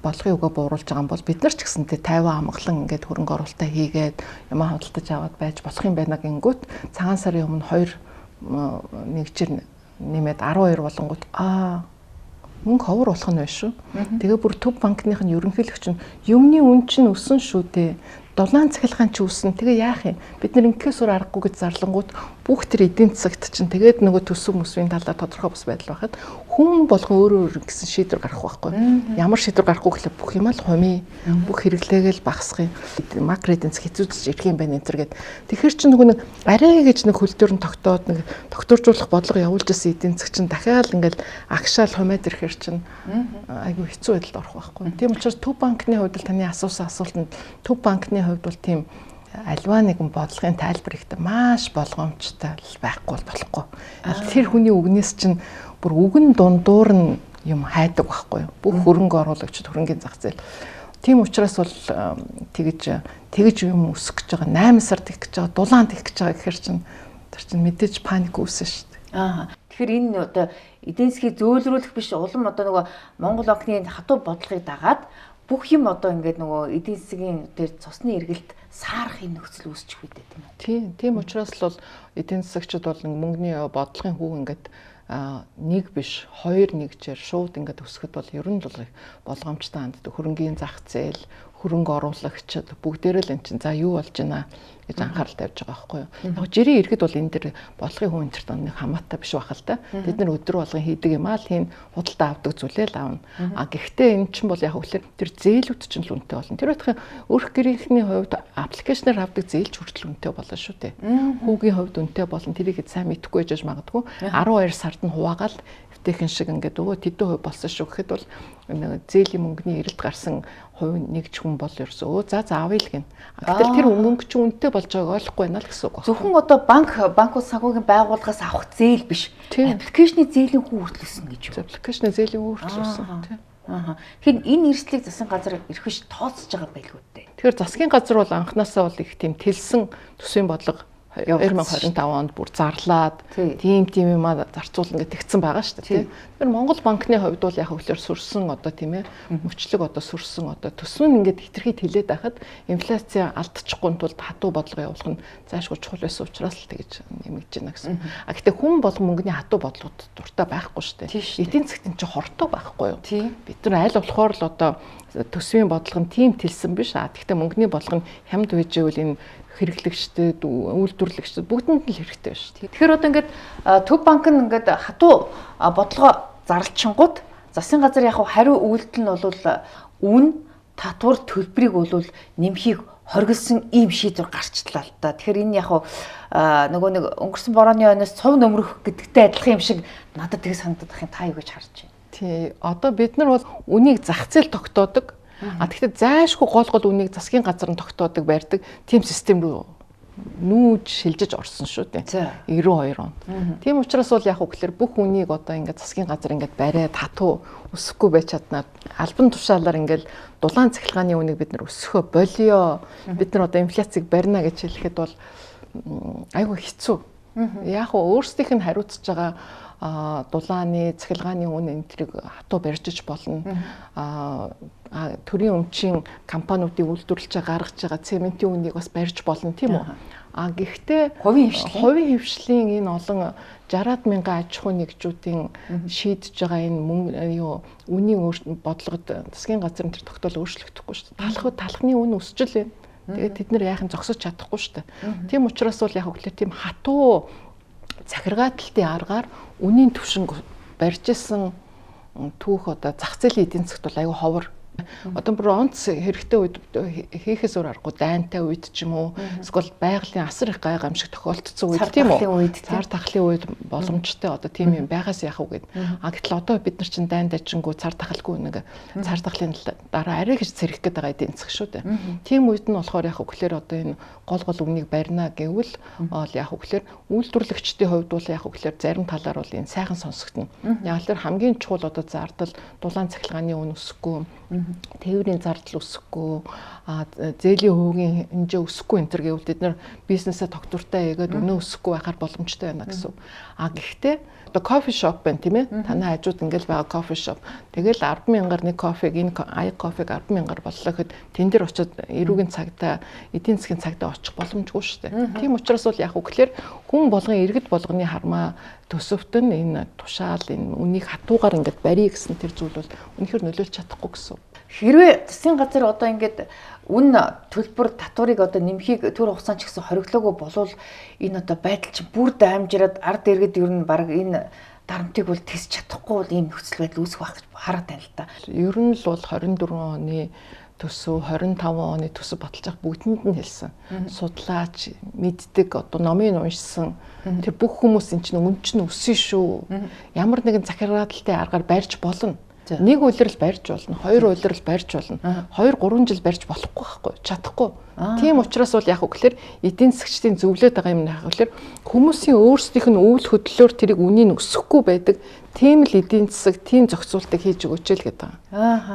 бодлогын үгээ бууруулж байгаа юм бол бид нар ч гэсэнтэй 50 амгалан ингээд хөрөнгө оруулалтаа хийгээд ямаа худалдаж аваад байж болох юм байна гингүүт цагаан сарын өмнө 2 нэгжээр нэмээд 12 болонгууд мөнгө ховор болох нь байна шүү. Тэгээ бүр Төв банкных нь ерөнхийлөгч нь юмны үн чинь өссөн шүү дээ. Дулаан цахилгаан ч үүснэ. Тэгээ яах юм? Бид нар инкээс өр аргагүй гэж зарлангууд бүх тэр эдийн засагт чинь тэгээд нөгөө төсөв мөсвийн талаар тодорхой бус байдал байхад хүн болгон өөр гэсэн шийдвэр гарах байхгүй. Ямар шийдвэр гарах вэ гэхэл бүх юм л хумын бүх хэрэглээгээл багасгын макро эдийн засаг хэцүүдж ирэх юм байна энэ төр гэд. Тэгэхээр чи нөгөө нэг арай гэж нэг хөл төрн тогтоод нэг тогтворжуулах бодлого явуулж ирсэн эдийн засаг чинь дахиад ингээл агшаал хумаад ирэхэр чинь айгүй хэцүү байдалд орох байхгүй. Тийм учраас Төв банкны хувьд л таны асуусан асуултанд Төв банкны хувьд бол тийм альва нэгэн бодлогын тайлбар ихтэй маш болгоомжтой байхгүй болохгүй. Тэр хүний үгнээс чинь бүр үгэн дундуур нь юм хайдаг байхгүй юу? Бүх хөрөнгө оруулагчид хөрөнгөний зах зээл. Тийм учраас бол тэгж юм өсөх гэж байгаа 8 сард их гэж байгаа дулаанд их гэж байгаа гэхэр чинь тэр чинь мэдээж паник үүснэ шүү дээ. Тэгэхээр энэ одоо эдийн засгийг зөөлрүүлэх биш улам одоо нөгөө Монгол банкны хатуу бодлогыг дагаад бүх юм одоо ингээд нөгөө эдийн засгийн дээр цусны эргэлт саарахын нөхцөл үүсчих үү тийм үү? Тийм учраас л бол эдийн засагчид бол мөнгөний бодлогын хүүг ингээд нэг биш хоёр нэгжээр шууд ингээд өсгөхөд бол ер нь бол болгоомжтой ханддаг. Хөрөнгөний зах зээл, хөрөнгө оруулагчид бүгдээрээ л эн чинь за юу болж байна гэж анхаарал тавьж байгаа байхгүй юу. Яг жирийн иргэд бол энэ дэр бодлогын хүн энэ төр нэг хамаатай биш байх л та. Бид нар өдөр болгон хийдэг юм аа л хийн худалдаа авдаг зүйлээ л аавна. Гэхдээ энэ чинь бол яг хөглөр тэр зээлүүд чинь л үнэтэй болно. Тэр байтхан өрх гэрийнхний хувьд аппликейшнээр авдаг зээлч хүртэл үнэтэй болно шүү дээ. Хүүгийн хувьд үнэтэй болно. Тэрийг сайн мэдэхгүй байж магадгүй 12 сард нь хуваагаал эвтэйхэн шиг ингээд өвөө тэдэн хувь болсон шүү гэхэд бол зээлийн мөнгөний эрэлт гарсан хувь нэгж хүн бол ерөөсөө за авъя л гин. Гэтэл тэр мөнгө чинь үнэтэй болж байгааг ойлгохгүй байна л гэсэн үг. Зөвхөн одоо банкуд санхүүгийн байгууллагаас авах зээл биш. Аппликейшны зээлийн хүү хүртэл өснө гэж юу? Аппликейшны зээлийн хүү хүртэл өснө тийм. Тэгэхээр энэ эрсдлийг засгийн газар эрх биш тооцож байгаа байлгүй дээ. Тэгэхээр засгийн газар бол анханасаа бол их тийм тэлсэн төсвийн бодлого 2025 онд бүр зарлаад тийм юм зарцуулна гэж тэгсэн байгаа шүү дээ тийм. Тэгэхээр Монгол банкны хувьд бол яг хөвлөөр сүрсэн одоо тийм ээ мөчлөг одоо сүрсэн одоо төсөв нь ингээд хитрхий тэлээд байхад инфляци алдчихгүй тулд хатуу бодлого явуулах нь заашгүй чухал байсан учраас л тэгж нэмэгдэж байна гэсэн. Гэхдээ хүн болгон мөнгөний хатуу бодлогод дуртай байхгүй шүү дээ. Эдийн засгийн чинь хортой байхгүй юу? Бид нар аль болохоор л одоо төсвийн бодлого нь тийм тэлсэн биш. Гэхдээ мөнгөний бодлого нь хямд байжээвэл энэ хэрэглэгчдэд, үйлдвэрлэгчдэд бүгдэнд л хэрэгтэй байна шүү дээ. Тэгэхээр одоо ингээд Төв банк нь ингээд хатуу бодлого зарлчингууд засгийн газар яг хариу үйлдэл нь бол үн татвар төлбөрийг бол нэмхийг хоригдсан ийм шийдвэр гарчлаа л да. Тэгэхээр энэ яг нөгөө нэг өнгөрсөн борооны оноос цов нөмрөх гэдэгтэй адилхан юм шиг надад тэг санагдаад байна. Та юу гэж харж байна? Тий. Одоо бид нар бол үнийг зах зээл тогтоодог. Тэгэхдээ зайшгүй гол үнийг засгийн газар нь тогтоодог барьдаг тийм систем рүү нүүж шилжиж орсон шүү дээ. 92 онд. Тийм учраас бол яг үгээр бүх үнийг одоо ингээд засгийн газар ингээд бариад хатуу өсөхгүй байж чаднаа. Албан тушаалаар ингээд дулаан цахилгааны үнийг бид нар өсөхөө болио. Бид нар одоо инфляцийг барина гэж хэлэхэд бол айгүй хэцүү. Яг өөрсдийнх нь хариуцж байгаа дулааны цахилгааны үн энэ төрийг хатуу барьж болно. Төрийн өмчийн компаниудыг үйлдвэрлэж гаргаж байгаа цементийн үнийг бас барьж болно тийм үү? Гэхдээ хувийн хвшлийн энэ олон 60-аад мянган аж ахуй нэгжүүдийн шийдэж байгаа энэ үнийн бодлогод засгийн газрын тэр тогтоол өөрчлөгдөхгүй шүү дээ. Талхны үн өсч л байна. Тэгээд тэд нэр яахан зогсож чадахгүй шүү дээ. Тийм учраас бол яг хөглөө тийм хатуу захиргааталтын аргаар үнийн түвшинг барьж исэн түүх одоо зах зээлийн эдийн засгт бол аюу ховор. Одоо бүр онц хэрэгтэй үед хийхээс өөр аргагүй дайнтай үед ч юм уу эсвэл байгалийн асар их гай гамшиг тохиолдсон үед тийм үү цар тахлын үед боломжтой одоо тийм юм байгаас яах вэ гэд. Гэтэл одоо бид нар чинь дайн дажингүү цар тахалгүй нэг цар тахлын дараа арай гэж зэрэг гээд байгаа эдийн засаг шүү дээ. Тийм үед нь болохоор яах вэ гэхээр одоо энэ гол үнийг барина гэвэл яах вэ гэхээр үйлдвэрлэгчдийн хувьд бол яах вэ гэхээр зарим талаар бол энэ сайхан сонсогдно. Яг л хамгийн чухал одоо зардал дулаан цахилгааны үн өсөхгүй тээврийн зардал өсөхгүй зээлийн хөвгийн хэмжээ өсөхгүй энэ төр гэвэл бид нар бизнесээ тогтвортой хийгээд өнөө өсөхгүй байхаар боломжтой байна гэсэн. Гэхдээ одоо кофе шоп байна тийм ээ. Танай хажууд ингээл байгаа кофе шоп. Тэгэл 10,000-аар нэг кофег энэ ай кофег 10,000-аар боллоо гэхэд тэн дээр очиод эрүүгийн цагтаа эдийн засгийн цагтаа очих боломжгүй шүү дээ. Тийм учраас бол яг үгээр хүн болгон иргэд болгоны хармаа төсөвт нь энэ тушаал энэ үнийг хатуугаар ингээд барья гэсэн тэр зүйл бол үнэхээр нөлөөлж чадахгүй гэсэн. Хэрвээ засгийн газар одоо ингээд үн төлбөр татварыг одоо нэмхийг төр хугацаанд ч гэсэн хориглоогүй болвол энэ одоо байдал чинь бүр даамжираад ард иргэд ер нь баг энэ дарамтыг бол тэсч чадахгүй бол ийм нөхцөл байдал үүсэх байх гэж хараад байна л да. Ер нь л бол 24 оны төсөв 25 оны төсөв баталж байгаа бүгдэнд нь хэлсэн. Судлаач, мэддэг одоо номыг уншсан тэр бүх хүмүүс энэ чинь үн чинь өссөн шүү. Ямар нэгэн захиргаалалтын аргаар барьж болно. Нэг үйлрэл барьж болно, хоёр үйлрэл барьж болно, 2-3 жил барьж болохгүй байхгүй, чадахгүй. Тийм учраас бол яг үгээр эдийн засгчдын зөвлөд байгаа юм яг үгээр хүмүүсийн өөрсдийнх нь өвөл хөдлөлөөр тэрийг үнийг өсөхгүй байдаг. Тийм л эдийн засаг, тийм зохицуултыг хийж өгөөч л гэдэг.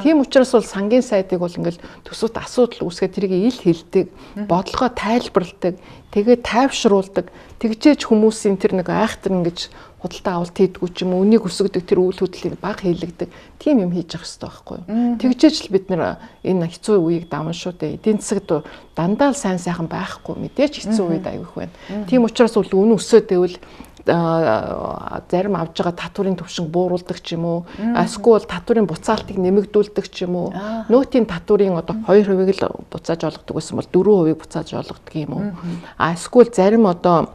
Тийм учраас бол сангийн сайдыг бол ингээл төсөвт асуудал үүсгээд тэрийг ил хэлдэг, бодлогоо тайлбарладаг, тэгээд тайвшруулдаг. Тэгжээж хүмүүсийн тэр нэг айхтар ингэж худалдаа авалт хийдгүү ч юм уу, үнийг өсгөдөг тэр үйл хөдлөлийг баг хийлэгдэг. Тийм юм хийж явах хэрэгтэй байхгүй юу? Тэгжээж л бид нэр энэ хэцүү үеийг даван шүү дээ. Эдийн засагт дандаа л сайн сайхан байхгүй, мэдээж хэцүү үед аявих байна. Тийм учраас бол үн өсөөд байвал зарим авж байгаа татварын түвшин бууруулдаг ч юм уу, эсвэл татварын буцаалтыг нэмэгдүүлдэг ч юм уу, нөөтийн татварын одоо 2% л буцааж олгодог байсан бол 4% буцааж олгодог юм уу, эсвэл зарим одоо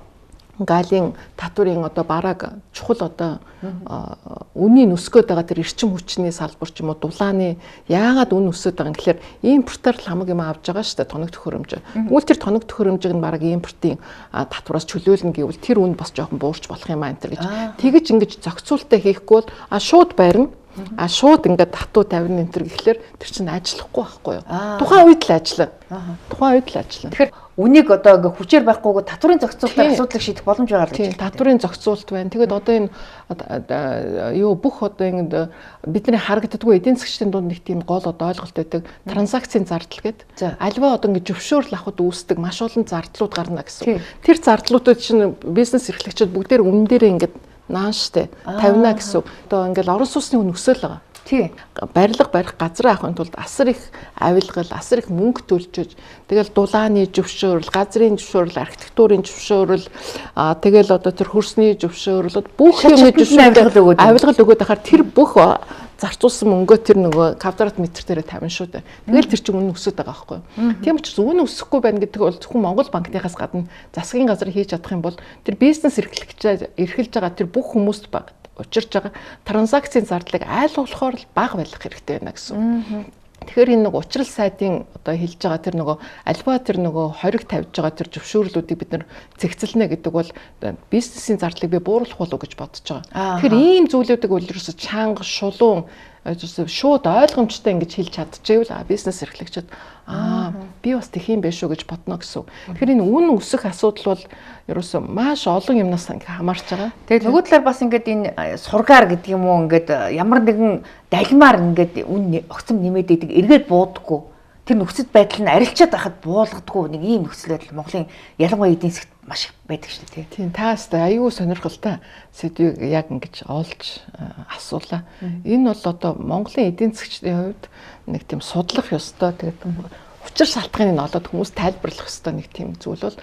галийн татварын одоо бараг чухал одоо үнийн өсгөөд байгаа тэр эрчим хүчний салбар ч юм уу, дулааны яагаад үн өсөд байгаа юм гэхээр импортоор л хамаг юм авж байгаа шүү дээ, тоног төхөөрөмж. Тэгвэл тэр тоног төхөөрөмжийг нь бараг импортын татвараас чөлөөлнө гэвэл тэр үн бас жоохон буурч болох юм аа энэ гэж. Тэгэж ингэж зохицуултаа хийхгүй бол шууд байрна. Шууд ингээд татуу тавина энэ төр гэхлээр тэр чинь ажиллахгүй байхгүй юу? Тухайн үед л ажиллана. Тухайн үед л ажиллана. Тэгэхээр үнийг одоо ингээ хүчээр байхгүйгээр татварын зохицуулалтаар асуудлыг шийдэх боломж байгаа л гэж. Татварын зохицуулт байна. Тэгээд одоо энэ юу бүх одоо ингэ бидний харагддаггүй эдийн засгчдын дунд нэг тийм гол одоо ойлголт байдаг. Транзакцийн зардал гэдэг. Альва одоо ингэ зөвшөөрөл авахд үүсдэг маш олон зардлууд гарна гэсэн. Тэр зардлуудад чинь бизнес эрхлэгчид бүгдээр үнэн дээр ингэ наан штэ тавина гэсэн. Одоо ингээл орон сууцны үн өсөөл байгаа. Тий. Барилга барих газар авахын тулд асар их авилгал, асар их мөнгө төлж, тэгэл дулааны зөвшөөрөл, газрын зөвшөөрөл, архитектурын зөвшөөрөл, тэгэл одоо тэр хөрсний зөвшөөрлөд бүх юм авилгал өгөөд ахаар тэр бүх зарцуулсан мөнгөө тэр нөгөө квадрат метр дээр тавина шүү дээ. Тэгэл тэр чинь үнэ өсөд байгаа байхгүй юу? Тийм учраас үнэ өсөхгүй байна гэдэг бол зөвхөн Монгол банкнаас гадна засгийн газар хийж чадах юм бол тэр бизнес эрхэлж байгаа тэр бүх хүмүүст учирч байгаа транзакцийн зардлыг айл болохоор л бага байх хэрэгтэй байна гэсэн. Тэгэхээр энэ нэг учрал сайдын одоо хэлж байгаа тэр нөгөө альва тэр нөгөө хориг тавьж байгаа тэр зөвшөөрлүүдийг бид нэр цэгцэлнэ гэдэг бол бизнесийн зардлыг би бууруулах болов уу гэж бодож байгаа. Тэгэхээр ийм зүйлүүдийг бол ерөөсө чанга шулуун шууд ойлгомжтой ингэж хэлж чадчихвэл бизнес эрхлэгчид би бас тэх юм биш үү гэж бодно гэсэн. Тэгэхээр энэ үн өсөх асуудал бол ерөөсөө маш олон юмнаас хамаарч байгаа. Тэгээд нөгөө талаар бас ингээд энэ сургаар гэдэг юм уу ингээд ямар нэгэн далимаар ингээд үн огцом нэмээд идэг эргээд буудаггүй. Тэр нөхцөл байдал нь арилчаад байхад буулгадаггүй нэг ийм нөхцөл байдал Монголын ялангуяа эдийн засгт маш их байдаг шүү дээ. Тийм таас аюу сонирхолтой сэдвийг яг ингэж олж асуулаа. Энэ бол одоо Монголын эдийн засгчдын хувьд нэг тийм судлах ёстой. Тэгээд учир шалтгааныг нь олоод хүмүүс тайлбарлах ёстой нэг тийм зүйл бол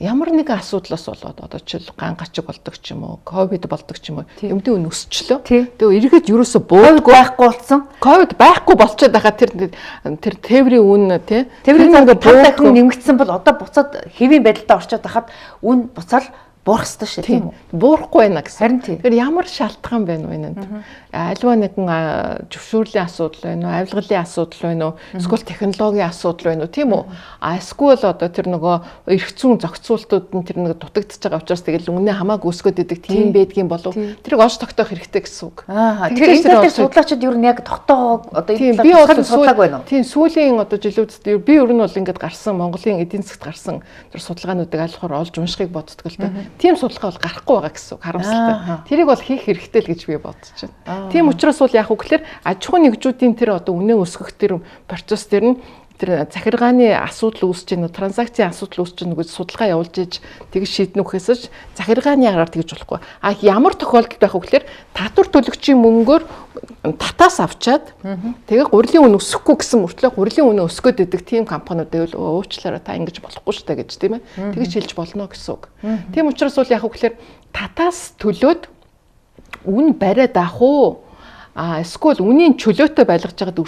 ямар нэгэн асуудлаас болоод одоо жишээл ган гачиг болдог ч юм уу, ковид болдог ч юм уу, юмдын үн өсчлөө. Тэгээ эргээд ерөөсө буудаггүй байхгүй болсон. Ковид байхгүй болчиход байгаа тэр тээврийн үн тий. Тээврийн ингээд дахин нэмэгдсэн бол одоо буцаад хэвийн байдалтай орчоод хахад үн буцаал буурах ёстой шүү тийм үү? Буурахгүй байна гэсэн. Харин тийм. Тэгэхээр ямар шалтгаан байна вэ энд? Альва нэгэн зөвшөөрлийн асуудал байна уу, авилгалын асуудал байна уу, эсвэл технологийн асуудал байна уу, тийм үү? Эсвэл одоо тэр нөгөө эрх зүйн зохицуултууд нь тэр нэг дутагдчихж байгаа учраас тэгэл үнэ хамаагүй өсгöd идэг тийм байдгийн болов тэрийг олж тогтоох хэрэгтэй гэсэн үг. Тэгэхээр энэ дээр судлаачид ер нь яг тогтоог одоо энэ талаар судлааг байна уу? Тийм сүүлийн одоо жилүүд би ер нь бол ингээд гарсан Монголын эдийн засгт гарсан тэр судалгаануудыг аль болохоор олж уншихыг боддог л да. Тийм судалгаа бол гарахгүй байгаа гэсэн үг харамсалтай. Тэрийг бол хийх хэрэгтэй л гэж би бодож байна. Тийм учраас бол яг үгээр аж ахуй нэгжүүдийн тэр одоо үнэ өсгөх тэр процесс дээр нь тэр захиргааны асуудал үүсэж байна уу, транзакцийн асуудал үүсэж байна уу гэж судалгаа явуулж иж тэгж шийднэ үхээсэж захиргааны аргаар тэгж болохгүй. Ямар тохиолдолд байх вэ гэхээр татвар төлөгчийн мөнгөөр татаас авчаад тэгээ гурилын үн өсөхгүй гэсэн мөртлөө гурилын үнэ өсгöd идэг тийм компаниуд байвал уучлаарай та ингэж болохгүй шүү дээ гэж тийм ээ. Тэгж хэлж болно гэсэн үг. Тийм учраас бол яг үгээр татаас төлөөд үн бариад авах уу? Эсвэл үнийн чөлөөтэй байлгаж байгаад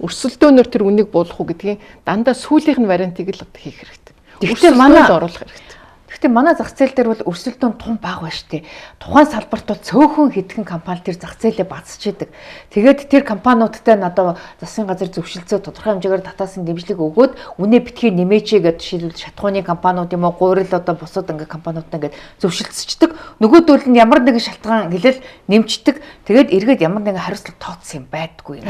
өрсөлдөөнөөр тэр үнийг буулгах уу гэдгийг дандаа сүүлийнх нь вариантыг л хийх хэрэгтэй. Гэхдээ манай оруулах хэрэгтэй. Гэхдээ манай зах зээл дээр бол өрсөлдөөн тун бага байна штэ. Тухайн салбарт бол цөөхөн хэдхэн компани тэр зах зээлээ бацчихдаг. Тэгээд тэр компаниудтай надад засгийн газар зөвшөлтсөө тодорхой хэмжээгээр татаасан дэмжлэг өгөөд үнэ битгий нэмээчээ гэж жишээлбэл шатхууны компаниуд юм уу, гурил одоо бусад ингээ компаниудтай ингээ зөвшөлтсөждөг. Нөгөөдөл нь ямар нэгэн шалтгаан хэлэл нэмждэг. Тэгээд эргээд ямар нэгэн хариуцлага тооцсон юм байдаггүй.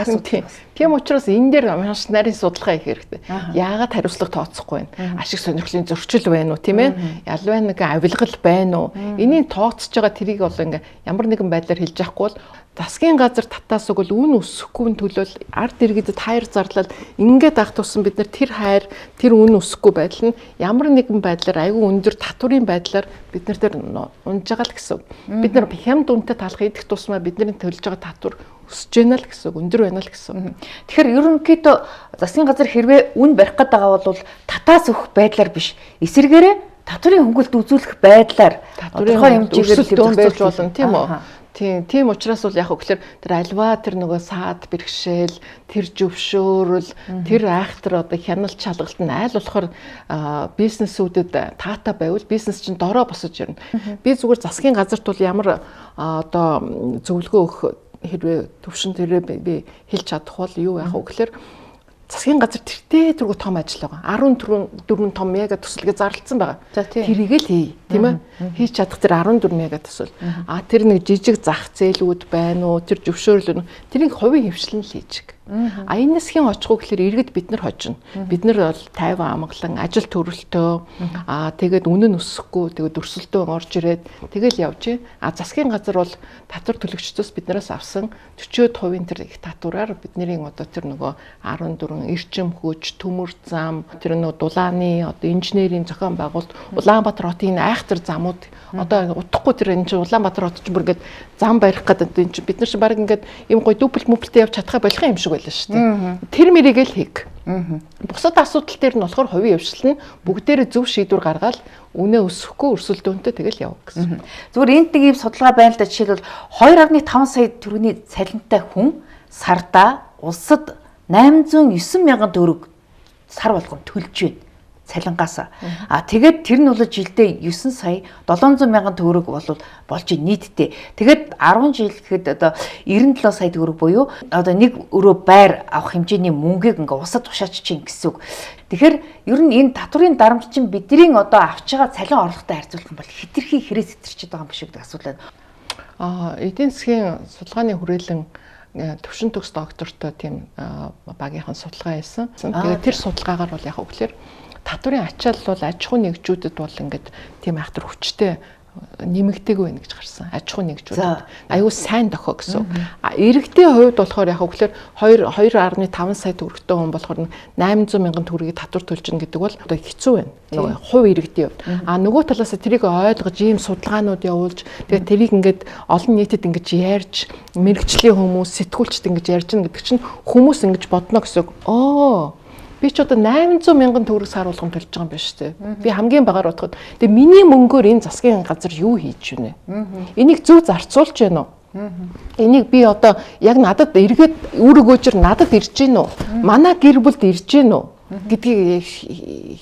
Тийм учраас энэ дээр маш нарийн судалгаа хийх хэрэгтэй. Яагаад хариуцлага тооцохгүй байна? Ашиг сонирхлын зөрчил байна уу, тийм ээ? Ялваа нэгэн авилгал байна уу? Энийг тооцож байгаа тэрийг бол ингээ ямар нэгэн байдлаар хэлж яахгүй бол засгийн газар татаас өгөл үн өсөхгүй төлөөл ард иргэдэд хайр зарлал ингээд ах туссан бид нар тэр хайр тэр үн өсөхгүй байдал нь ямар нэгэн байдлаар айгүй өндөр татврын байдлаар бид нар тэр унж байгаа л гэсэн. Бид нар хямд үнэтэй талах идэх тусмаа бидний төлж байгаа татвар өсөж байна л гэсэн, өндөр байна л гэсэн. Тэгэхээр ерөнхийдөө засгийн газар хэрвээ үн барих гэдэг бол татаас өгөх байдлаар биш, эсвэргээрээ татврын хөнгөлөлт үзүүлэх байдлаар тодорхой хэмжээгээр төлөвлөлт байж болно, тийм үү? Тийм учраас бол яг гэхээр тэр альва тэр нөгөө саад бэрхшээл, тэр зөвшөөрөл, тэр айхтар одоо хяналт шалгалт нь айл болохоор бизнесүүдэд таатай байвал бизнес чинь дороо босож ирнэ. Би зүгээр засгийн газарт бол ямар одоо зөвлөгөө өгөх хэрвээ төвшин тэрэ би хэлж чадах бол юу яах вэ гэхээр засгийн газар тэртээ тэргүй том ажил байгаа. 14 том мега төсөлгээ зарлцсан байгаа. Тэрийг л хий, тийм ээ? Хийж чадах тэр 14 мега төсөл. Тэр нэг жижиг зах зээлүүд байна уу? Тэр зөвшөөрлөн тэрийг хувийн хвшлэн л хийж. Энэ засгийн очихгүй гэхээр иргэд бид нар хожино. Бид нар бол тайван амгалан ажил төрөлтөө тэгээд үнэн өсөхгүй тэгээд өрсөлдөөн орж ирээд тэгэл явж. Засгийн газар бол татвар төлөгчдөөс биднээс авсан 40% тэр их татвараар бидний одоо тэр нөгөө 14 эрчим хүч, төмөр зам, тэр нөгөө дулааны одоо инженерийн зохион байгуулалт Улаанбаатар хотын айхтар замууд одоо утахгүй тэр энэ чинь Улаанбаатар хот чинь бүр ингээд зам барих гэдэг энэ чинь бид нар чинь баг ингээд юм гоё дүүпэлт мүпэлтээ явж чадхаа болох юм шиг байлаа шүү дээ. Тэр мэрийг л хийх. Бусад асуудал дээр нь болохоор хувийн хвшил нь бүгдээрээ зөв шийдвэр гаргаад үнэ өсөхгүй өрсөлдөөнтэй тэгэл явах гэсэн. Зүгээр энд нэг юм судалгаа байна л да, жишээлбэл 2.5 сая төгрөгийн цалинтай хүн сарда улсад 809 мянган төгрөг сар болгон төлж байна цалингаас. Тэгээд тэр нь бол жилдээ 9 сая 700 мянган төгрөг болж нийтдээ. Тэгээд 10 жил гэхэд одоо 97 сая төгрөг буюу одоо нэг өрөө байр авах хэмжээний мөнгийг ингээ усад тушаач чинь гэсэн үг. Тэгэхээр ер нь энэ татврын дарамт чинь бидний одоо авч байгаа цалин орлоготой харьцуулах юм бол хэтэрхий хэрэгс хэтэрчээд байгаа юм биш үү гэдэг асуулт байна. Эдийн засгийн судалгааны хүрээлэн төвшин төгс доктортой тийм багийнхан судалгаа хийсэн. Тэгээд тэр судалгаагаар бол яг үгээр татврын ачаал бол аж ахуй нэгжүүдэд бол ингээд тийм айхтар хүчтэй нэмэгдээг байна гэж гарсан. Аж ахуй нэгжүүдэд аюу сайн дохоо гэсэн. Иргэдийн хувьд болохоор яг үгээр 2.5 сая төгрөгтэй хүн болохоор 800 мянган төгрөгийг татвар төлж гин гэдэг бол одоо хэцүү байна. Нөгөө хувь иргэдийн хувьд. Нөгөө талаас тэрийг ойлгож ийм судалгаанууд явуулж тэгээд тэрийг ингээд олон нийтэд ингэж ярьж мэрэгчлийн хүмүүс сэтгүүлчд ингэж ярьж гин гэдэг чинь хүмүүс ингэж бодно гэсэн. Би ч одоо 800 мянган төгрөг сар болгон төлж байгаа юм байна шүү дээ. Би хамгийн багаар бодоход. Тэгээ миний мөнгөөр энэ засгийн газар юу хийж байна вэ? Энийг зөв зарцуулж байна уу? Энийг би одоо яг надад эргээд үр өгөөжөр надад ирж гин үү? Манай гэр бүлд ирж гин үү? Гэдгийг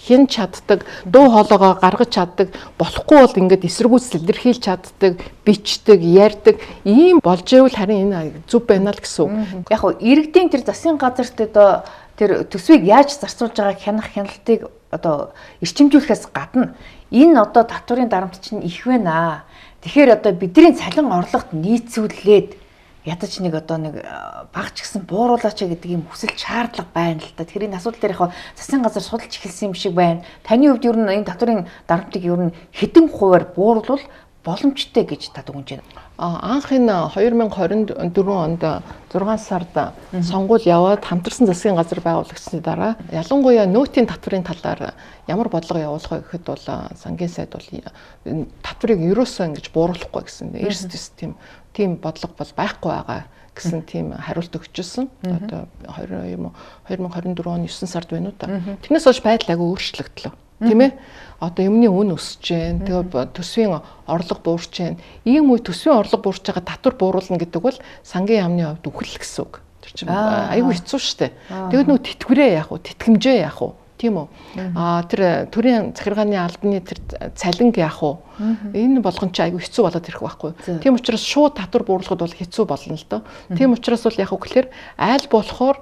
хэн чаддаг, дуу хоолойгоо гаргаж чаддаг, болохгүй бол ингээд эсэргүүцэл илэрхийлж чаддаг, бичдэг, ярьдаг ийм болж ивэл харин энэ зөв байна л гэсэн үг. Яг нь иргэдийн тэр засгийн газарт одоо тэр төсвийг яаж зарцуулж байгааг хяналтыг одоо эрчимжүүлэхээс гадна энэ одоо татврын дарамт чинь их байна. Тэгэхээр одоо бидний цалин орлогот нийцүүлээд ядаж нэг одоо нэг багч гисэн бууруулаач гэдэг юм хүсэл шаардлага байна л да. Тэгэхээр энэ асуудал дээр яг засгийн газар судалж эхэлсэн юм шиг байна. Таны хувьд ер нь энэ татврын дарамтыг ер нь хэдэн хувиар бууруулвал боломжтой гэж та дүгнэж байна. Анх энэ 2024 онд 6 сард сонгуул яваад хамтарсан засгийн газар байгуулагдсны дараа ялангуяа нөөтийн татврын талаар ямар бодлого явуулах вэ гэхэд бол сангийн сайд бол татврыг ерөөсөө ингэж бууруулахгүй гэсэн эрс тийм бодлого бол байхгүй байгаа гэсэн тийм хариулт өгчөөсөн. Одоо 2024 оны 9 сард байна уу та. Тэрнээс хойш байдал агай өөрчлөгдлөө. тийм ээ. Одоо юмны үн өсөж जैन. Тэгээ төсвийн орлого буурч जैन. Ийм үе төсвийн орлого буурч байгаа татвар бууруулна гэдэг бол сангийн яамны хувьд үхэл гэсэн үг. Тэр чинь айгүй хэцүү шүү дээ. Тэгээд нөгөө тэтгэврээ яах вэ? Тэтгэмжээ яах вэ? Тийм үү? Тэр төрийн захиргааны албаны тэр цалинг яах вэ? Энэ болгон чи айгүй хэцүү болоод ирэх байхгүй. Тийм учраас шууд татвар бууруулахад бол хэцүү болно л доо. Тийм учраас бол яг үгээр айл болохоор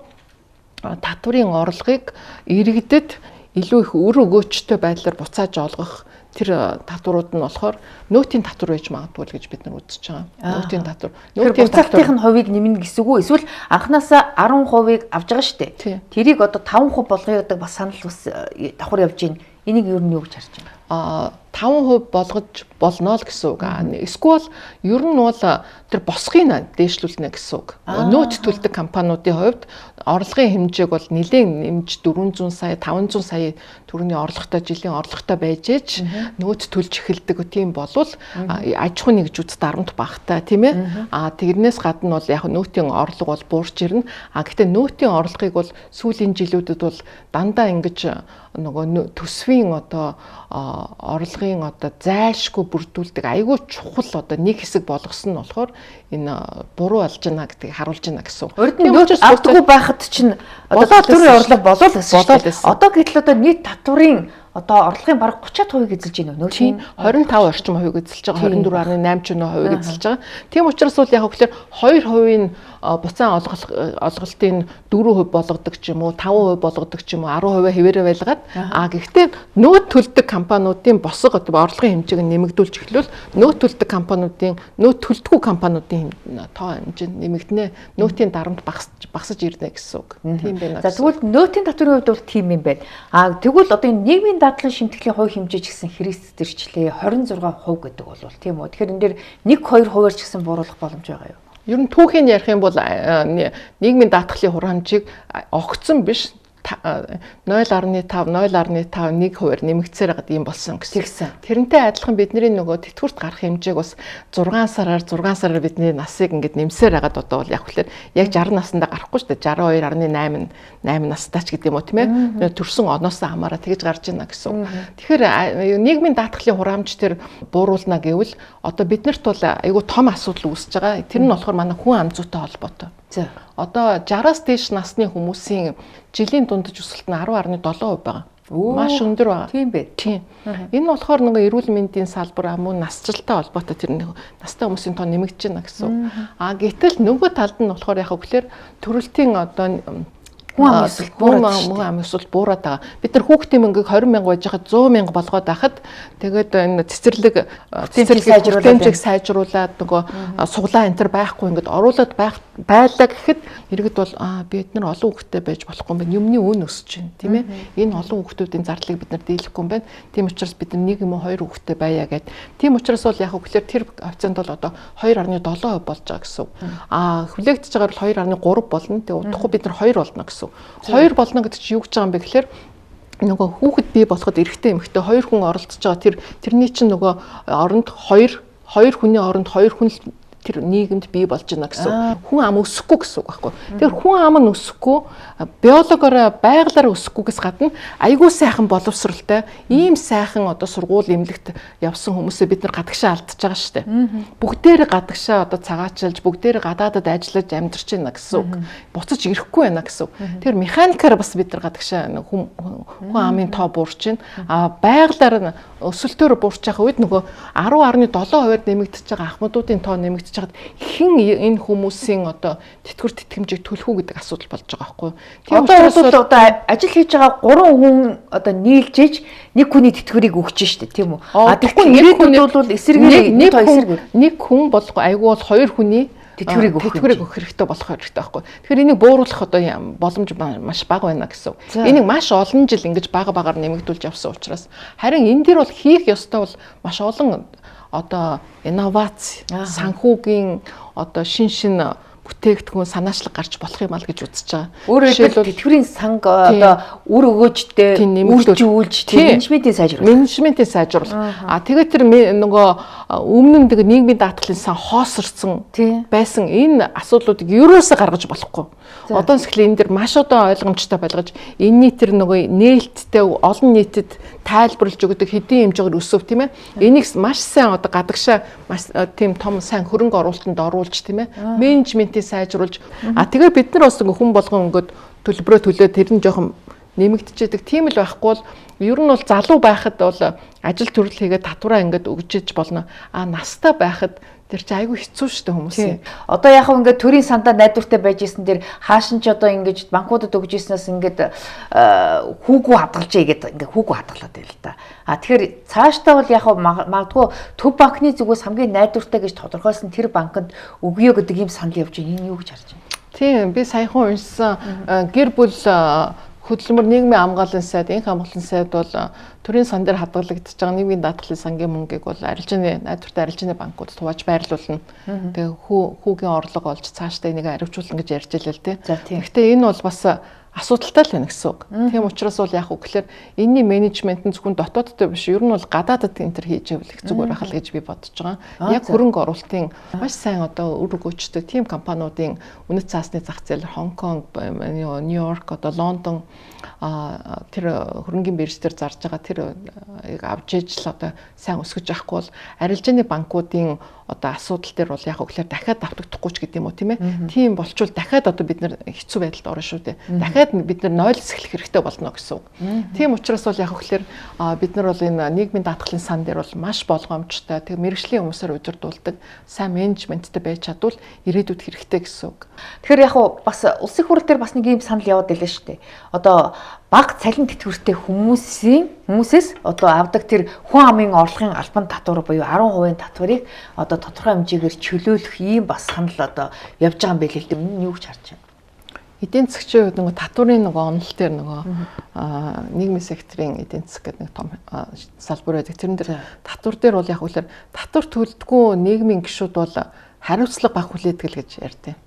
татварын орлогыг иргэдэд илүү их өр өгөөчтэй байдлаар буцааж олгох тэр татварууд нь болохоор нөөтийн татвар байж магадгүй л гэж бид нар үзэж байгаа. Нөөтийн татвар. Нөөтийн татварын хувийг нэмнэ гэсэн үг үү? Эсвэл анханасаа 10% авж байгаа шүү дээ. Тэрийг одоо 5% болгоё гэдэг бас санал ус давхар явж байна. Энийг ер нь юу гэж харж байна? 5% болгож болно л гэсэн үг. Эсвэл ер нь бол тэр босхийг дээшлүүлнэ гэсэн үг. Нөөц төлдөг компаниудын хувьд орлогын хэмжээг бол нэлээд нэмж 400 сая, 500 сая төгрөгийн орлоготой жилийн орлоготой байж ээж нөөц төлж эхэлдэг. Тийм болвол аж ахуй нэгжүүд дарамт багтай тийм ээ. Тэрнээс гадна бол яг нөөтийн орлого бол буурч ирнэ. Гэхдээ нөөтийн орлогыг бол сүүлийн жилүүдэд бол дандаа ингэж нөгөө төсвийн одоо орлогын одоо зайлшгүй бүрдүүлдэг айгүй чухал одоо нэг хэсэг болгосон нь болохоор энэ буруу болж байна гэдгийг харуулж байна гэсэн. Урд нь нөөц авдаггүй байхад чинь одоо татварын орлого болоод байсан. Одоо гэтэл одоо нийт татварын одоо орлогын бараг 30% эзэлж байна нөө. Тийм 25 орчим хувийг эзэлж байгаа. 24.8% эзэлж байгаа. Тийм учраас бол яг гэхээр 2% буцаан олголтын 4% болгодог ч юм уу, 5% болгодог ч юм уу, 10% хэвээрээ байлгаад гэхдээ нөөц төлдөг компаниудын босго орлогын хэмжээг нэмэгдүүлж эхлүүл нөөц төлдөг компаниудын нөөц төлдөггүй компаниудын тоо хэмжээ нэмэгдэнэ. Нөөтийн дарамт багасж ирнэ гэсэн үг. Тийм байна. За тэгвэл нөөтийн татварын хувьд бол тийм юм байна. Тэгвэл одоо энэ нийгмийн дадлан шимтгэлийн хувь хэмжээ ч гэсэн хэрэгцээрчлээ 26% гэдэг болвол тийм үү. Тэгэхээр энэ дээр 1-2%-аар ч гэсэн бууруулах боломж байгаа юу? Ер нь түүхийн ярих юм бол нийгмийн даатгалын хураамжийг огцсон биш 0.5 1%-аар нэмэгдсээр байгаа юм болсон гэсэн. Тэрнтэй адилхан бидний нөгөө тэтгэврт гарах хэмжээг бас 6 сараар бидний насыг ингээд нэмсээр байгаад одоо бол яг хүлээр яг 60 наснда гарахгүй шүү дээ 62.8 настай ч гэдэг юм уу тийм ээ төрсөн оноос хамаараа тэгж гарч ийна гэсэн. Тэгэхээр нийгмийн даатгалын хураамж тэр бууруулна гэвэл одоо биднэрт бол айгүй том асуудал үүсэж байгаа. Тэр нь болохоор манай хүн ам зүйтэй холбоотой. Одоо 60-аас дээш насны хүмүүсийн жилийн дундаж өсөлт нь 10.7% байгаа. Маш өндөр байгаа. Тийм бэ. Тийм. Энэ болохоор нөгөө эрүүл мэндийн салбар мөн насжилттай холбоотой тэр настай хүмүүсийн тоо нэмэгдэж байна гэсэн. Гэтэл нөгөө талд нь болохоор яг хөглөр төрөлтийн одоо хүн ам өсөлт буураад байгаа. Бид нар хүүхдийн мөнгийг 20 мянга байж хахад 100 мянга болгоод байхад тэгээд энэ цэцэрлэг хэмжээг сайжруулад нөгөө суглаа энэ төр байхгүй ингээд оруулаад байлаа гэхэд иргэд бол бид нар олон хүүхдтэй байж болохгүй юм байна. Юмны үн өсөж байна, тийм ээ. Энэ олон хүүхдүүдийн зарлыг бид нар дийлэхгүй юм байна. Тийм учраас бид нар 1 юм уу 2 хүүхдтэй байя гэд. Тийм учраас бол яг хөглөр тэр коэффициент бол одоо 2.7% болж байгаа гэсэн. Хүлээгдэж байгаа бол 2.3 болно. Тэгээ удахгүй бид нар 2 болно гэсэн. 2 болно гэдэг чинь юу гэж байгаа юм бэ гэхээр нөгөө хүүхэд бий болоход эрэгтэй эмэгтэй 2 хүн оролцож байгаа тэрний чинь нөгөө оронд 2 хүний оронд 2 хүн тэр нийгэмд бий болж байна гэсэн. Хүн ам өсөхгүй гэсэн үг байхгүй. Тэгэхээр хүн ам нь өсөхгүй, биологиороо байгалаар өсөхгүйгээс гадна айгүй сайхан боловсралтай, ийм сайхан одоо сургууль эмнэлэгт явсан хүмүүсээ бид нар гадагшаа алдчихж байгаа шүү дээ. Бүгдээрээ гадагшаа одоо цагаачилж, бүгдээрээ гадаадад ажиллаж амьдарч байна гэсэн үг. Буцаж ирэхгүй байна гэсэн үг. Тэгэхээр механикаар бас бид нар гадагшаа хүн амын тоо буурч байна. Байгалаар өсөлтөөр буурч байгаа үед нөгөө 10.7%-аар нэмэгдэж байгаа ахмадуудын тоо нэмэгдэж чад хэн энэ хүмүүсийн одоо тэтгэвэр тэтгэмжийг төлөх үү гэдэг асуудал болж байгаа байхгүй. Тийм учраас одоо ажил хийж байгаа 3 хүн одоо нийлж иж нэг хүний тэтгэврийг өгч штэ тийм үү. Тэгэхгүй ирээдүйд бол эсэргээр нэг хүн болго айгүй бол 2 хүний тэтгэврийг өгөх хэрэгтэй болох хэрэгтэй байхгүй. Тэгэхээр энийг бууруулах одоо боломж маш бага байна гэсэн. Энийг маш олон жил ингэж багаар нэмэгдүүлж явсан учраас харин энэ дэр бол хийх ёстой бол маш олон одоо инновац, санхүүгийн одоо шин бүтээгдэхүүн санаачлаг гарч болох юм аа гэж үзэж байгаа. Өөрөөр хэлбэл тэтгэврийн санг одоо үр өгөөжтэй үйлчлүүлж менежментийн сайжруулах. Тэгээд тэр нөгөө өмнө нь нийгмийн даатгалын сан хоосорсон байсан энэ асуудлуудыг ерөөсөө гаргаж болохгүй. Одоос эхлээ энэ дэр маш одоо ойлгомжтой болгож энэний тэр нөгөө нээлттэй олон нийтэд тайлбарлаж өгдөг хэдийн хэмжээгээр өсөв тийм ээ. Энийг маш сайн одоо гадагшаа маш тийм том сайн хөрөнгө оруулалтанд оруулж тийм ээ. Менежментийг сайжруулж тэгээ бид нар бас хүн болгон ингээд төлбөрөө төлөө тэр нь жоохон нэмэгдчихэдэг. Тийм л байхгүй бол ер нь бол залуу байхад бол ажил төрөл хийгээд татвараа ингээд өгчиж болно. Настай байхад тэр чи айгүй хэцүү шүү дээ хүмүүсийн. Одоо яг хөө ингээд төрийн сандаа найдвартай байж исэн тэр хаашин ч одоо ингээд банкудад өгж ирснээс ингээд хүүгүү хадгалж игээд ингээд хүүгүү хадгалаад байл л та. Тэгэхээр цаашдаа бол яг хөө магадгүй төв банкны зүгээс хамгийн найдвартай гэж тодорхойлсон тэр банкнд өгье гэдэг ийм санал явж байна. Энэ юу гэж харж байна? Тийм би саяхан уншсан гэр бүл хөдөлмөр нийгмийн хамгааллын сайд, энх хамгааллын сайд бол төрийн сан дээр хадгалагдаж байгаа нийгмийн даатгалын сангийн мөнгийг бол арилжааны найдвартай арилжааны банкуд хувааж байрлуулна. Тэгээ хүүгийн орлого олж цаашдаа энийг аривжуулна гэж ярьж илээ л дээ. Гэхдээ энэ бол бас асуудалтай л байна гэсэн үг. Тийм учраас бол яг үг гэхээр энэний менежмент нь зөвхөн дотоодтой биш, ер нь бол гадаадд энэ төр хийж явах зүгээр байх л гэж би бодож байгаа. Яг хөрөнгө оруулалтын маш сайн одоо үр өгөөжтэй тийм компаниудын үнэт цаасны зах зээл Хонконг, Нью-Йорк, одоо Лондон тэр хөрөнгөний бирж дээр зарж байгаа тэр авч иж л одоо сайн өсгөж авахгүй бол арилжааны банкуудын одоо асуудал дээр бол яг өглөө дахиад давтагдахгүй ч гэдэг юм уу тийм ээ. Тийм болчвол дахиад одоо бид нар хэцүү байдалд орно шүү дээ. Дахиад бид нар нойлс эхлэх хэрэгтэй болно гэсэн үг. Тийм учраас бол яг өглөө бид нар бол энэ нийгмийн даатгалын сан дээр бол маш болгоомжтой тэг мэргэжлийн хүмүүсээр удирдуулдаг сайн менежменттэй байж чадвал ирээдүйд хэрэгтэй гэсэн үг. Тэгэхээр яг бас улсын хурал дээр бас нэг юм санал яваад байлаа шүү дээ. Одоо бага цалин тэтгэвртэй хүмүүсээс одоо авдаг тэр хүн амын орлогын албан татвар буюу 10% татварыг одоо тодорхой хэмжээгээр чөлөөлөх ийм бас санал одоо явж байгаа юм байл л дээ. Юу гэж харж байна? Эдийн засгийн хувьд нөгөө татварын нөгөө онол дээр нөгөө нийгмийн секторын эдийн засаг гэдэг нэг том салбар байдаг. Тэрэн дээр татвар дээр бол яг үгээр татвар төлдөггүй нийгмийн гишүүд бол хариуцлага баг хүлээдэг л гэж ярьдیں۔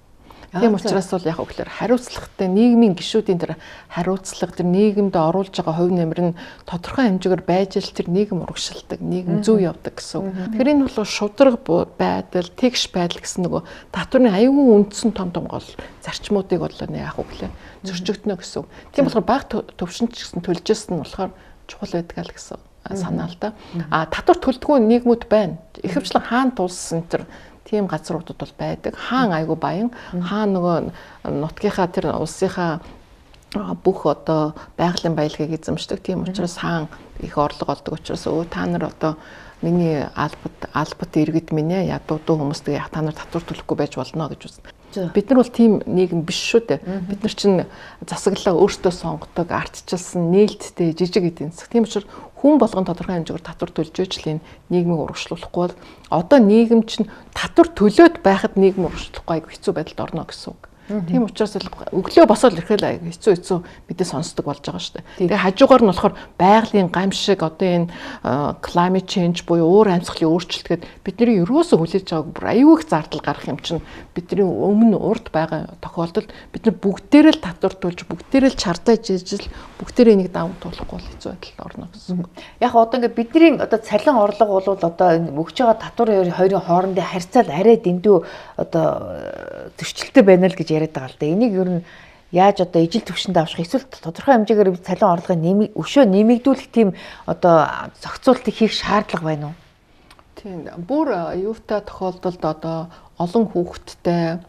Тийм учраас бол яг үгээр хариуцлагатай нийгмийн гишүүдийн тэр хариуцлага тэр нийгэмд оруулж байгаа хувь нэмэр нь тодорхой хэмжээгээр байж л тэр нийгэм урагшилдаг, нийгэм зөв явдаг гэсэн үг. Тэгэхээр энэ бол шудраг байдал, тэгш байдал гэсэн нөгөө татварын аюулгүй үндсэн том гол зарчмуудыг бол яг үгээр зөрчигдөнө гэсэн үг. Тийм болохоор бага төвшинч гэсэн төлжсэн нь болохоор чухал байдаг л гэсэн санаа л да. Татвар төлдөггүй нийгмүүд байна. Ихэвчлэн хаана тулсан тэр тийм газруудад бол байдаг. Хаан айгу баян, хаан нөгөө нутгийнхаа тэр улсынхаа бүх одоо байгалийн баялагийг эзэмшдэг. Тийм учраас хаан их орлого олдог учраас та нар одоо миний албат иргэд минь ядуу дуу хүмүүстэй яг та нар татвар төлөхгүй байж болно гэж үзнэ. Бид нар бол тийм нийгэм биш шүү дээ. Бид нар чинь засаглалаа өөртөө сонгодог, ардчилсан, нээлттэй, жижиг эдийн засаг. Тийм учраас хүн болгон тодорхой хэмжээгээр татвар төлж ижил энэ нийгмийг урагшлуулахгүй бол одоо нийгэм чинь татвар төлөөд байхад нийгэм урагшлахгүй айгүй хэцүү байдалд орно гэсэн үг. Тийм учраас өглөө босоод ирэхэд айгүй хэцүү мэдээ сонсдог болж байгаа шүү дээ. Тэгээ хажуугаар нь болохоор байгалийн гамшиг одоо энэ climate change буюу уур амьсгалын өөрчлөлт гэдэг бидний ерөөсөө хүлээж байгааг бүр аюу их зардал гарах юм чинь бидний өмнө урд байгаа тохиолдолд бид нар бүгдээрээ л татвар төлж бүгдээрээ л чардаж ижил бүгдээрээ энийг даван туулахгүй бол хэцүү байдалд орно гэсэн үг. Яг одоо ингээд бидний одоо цалин орлого бол одоо өгж байгаа татвар хоёрын хоорондын харьцаал арай дэндүү одоо зөрчилтэй байна л гэж яриад байгаа л да. Энийг ер нь яаж одоо ижил төвшөнд авчих эсвэл тодорхой хэмжээгээр цалин орлогын өшөө нэмэгдүүлэх тийм одоо зохицуултыг хийх шаардлага байна уу? Тийм. Бүр юутай тохиолдолд одоо олон хүүхэдтэй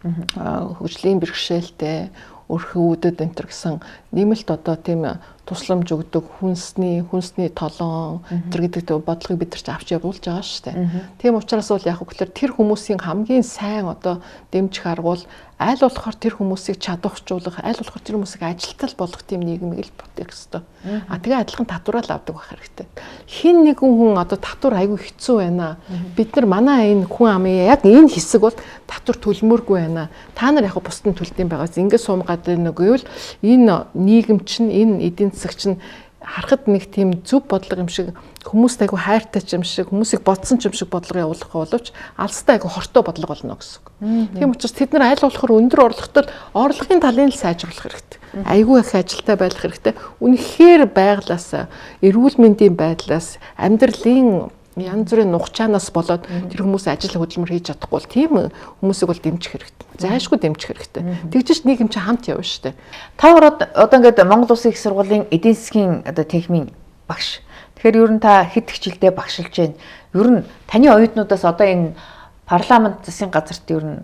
хөгжлийн бэрхшээлтэй өрхөвдөд энэ төр гэсэн нэмэлт одоо тийм тусламж өгдөг хүнсний толон тэр гэдэг бодлогыг бид нар ч авч явуулж байгаа шүү дээ. Тийм учраас бол яг үгээр тэр хүмүүсийн хамгийн сайн одоо дэмжих арга бол аль болохоор тэр хүмүүсийг чадварчуулах, аль болохоор тэр хүмүүсийг ажилтал болгох тийм нийгмийг л бүтээх хэрэгтэй. Тэгээ адилхан татвараа л авдаг байх хэрэгтэй. Хин нэгэн хүн одоо татвар айгүй хэцүү байна. Бид нар манай энэ хүн амын яг энэ хэсэг бол татвар төлмөөргүй байна. Та нар яг бусдын төлдөм байгаас ингээд сумгаад нэг гэвэл энэ нийгэм чинь энэ эдийн засаг чинь харахад нэг тийм зөв бодлого юм шиг хүмүүст айгу хайртай юм шиг хүмүүсийг бодсон юм шиг бодлого явуулах боловч алстай айгу хортой бодлого болно гэсэн үг. Тийм учраас тэд нар аль болохоор өндөр орлоготой орлогын талын л сайжруулах хэрэгтэй. Айгу их ажилтай байх хэрэгтэй. Үнэхээр байглаас эрүүл мэндийн байдлаас амьдралын янз бүрийн нухчаанаас болоод тэр хүмүүс ажил хөдөлмөр хийж чадахгүй бол тийм хүмүүсийг бол дэмжих хэрэгтэй. Зайлшгүй дэмжих хэрэгтэй. Тэгж ч нийгэм чинь хамт явна шүү дээ. Та одоо ингээд Монгол Улсын их сургуулийн эдийн засгийн одоо техникийн багш. Тэгэхээр ер нь та хэд хичээлдээ багшилж байна. Ер нь таны оюутнуудаас одоо энэ парламент засгийн газарт ер нь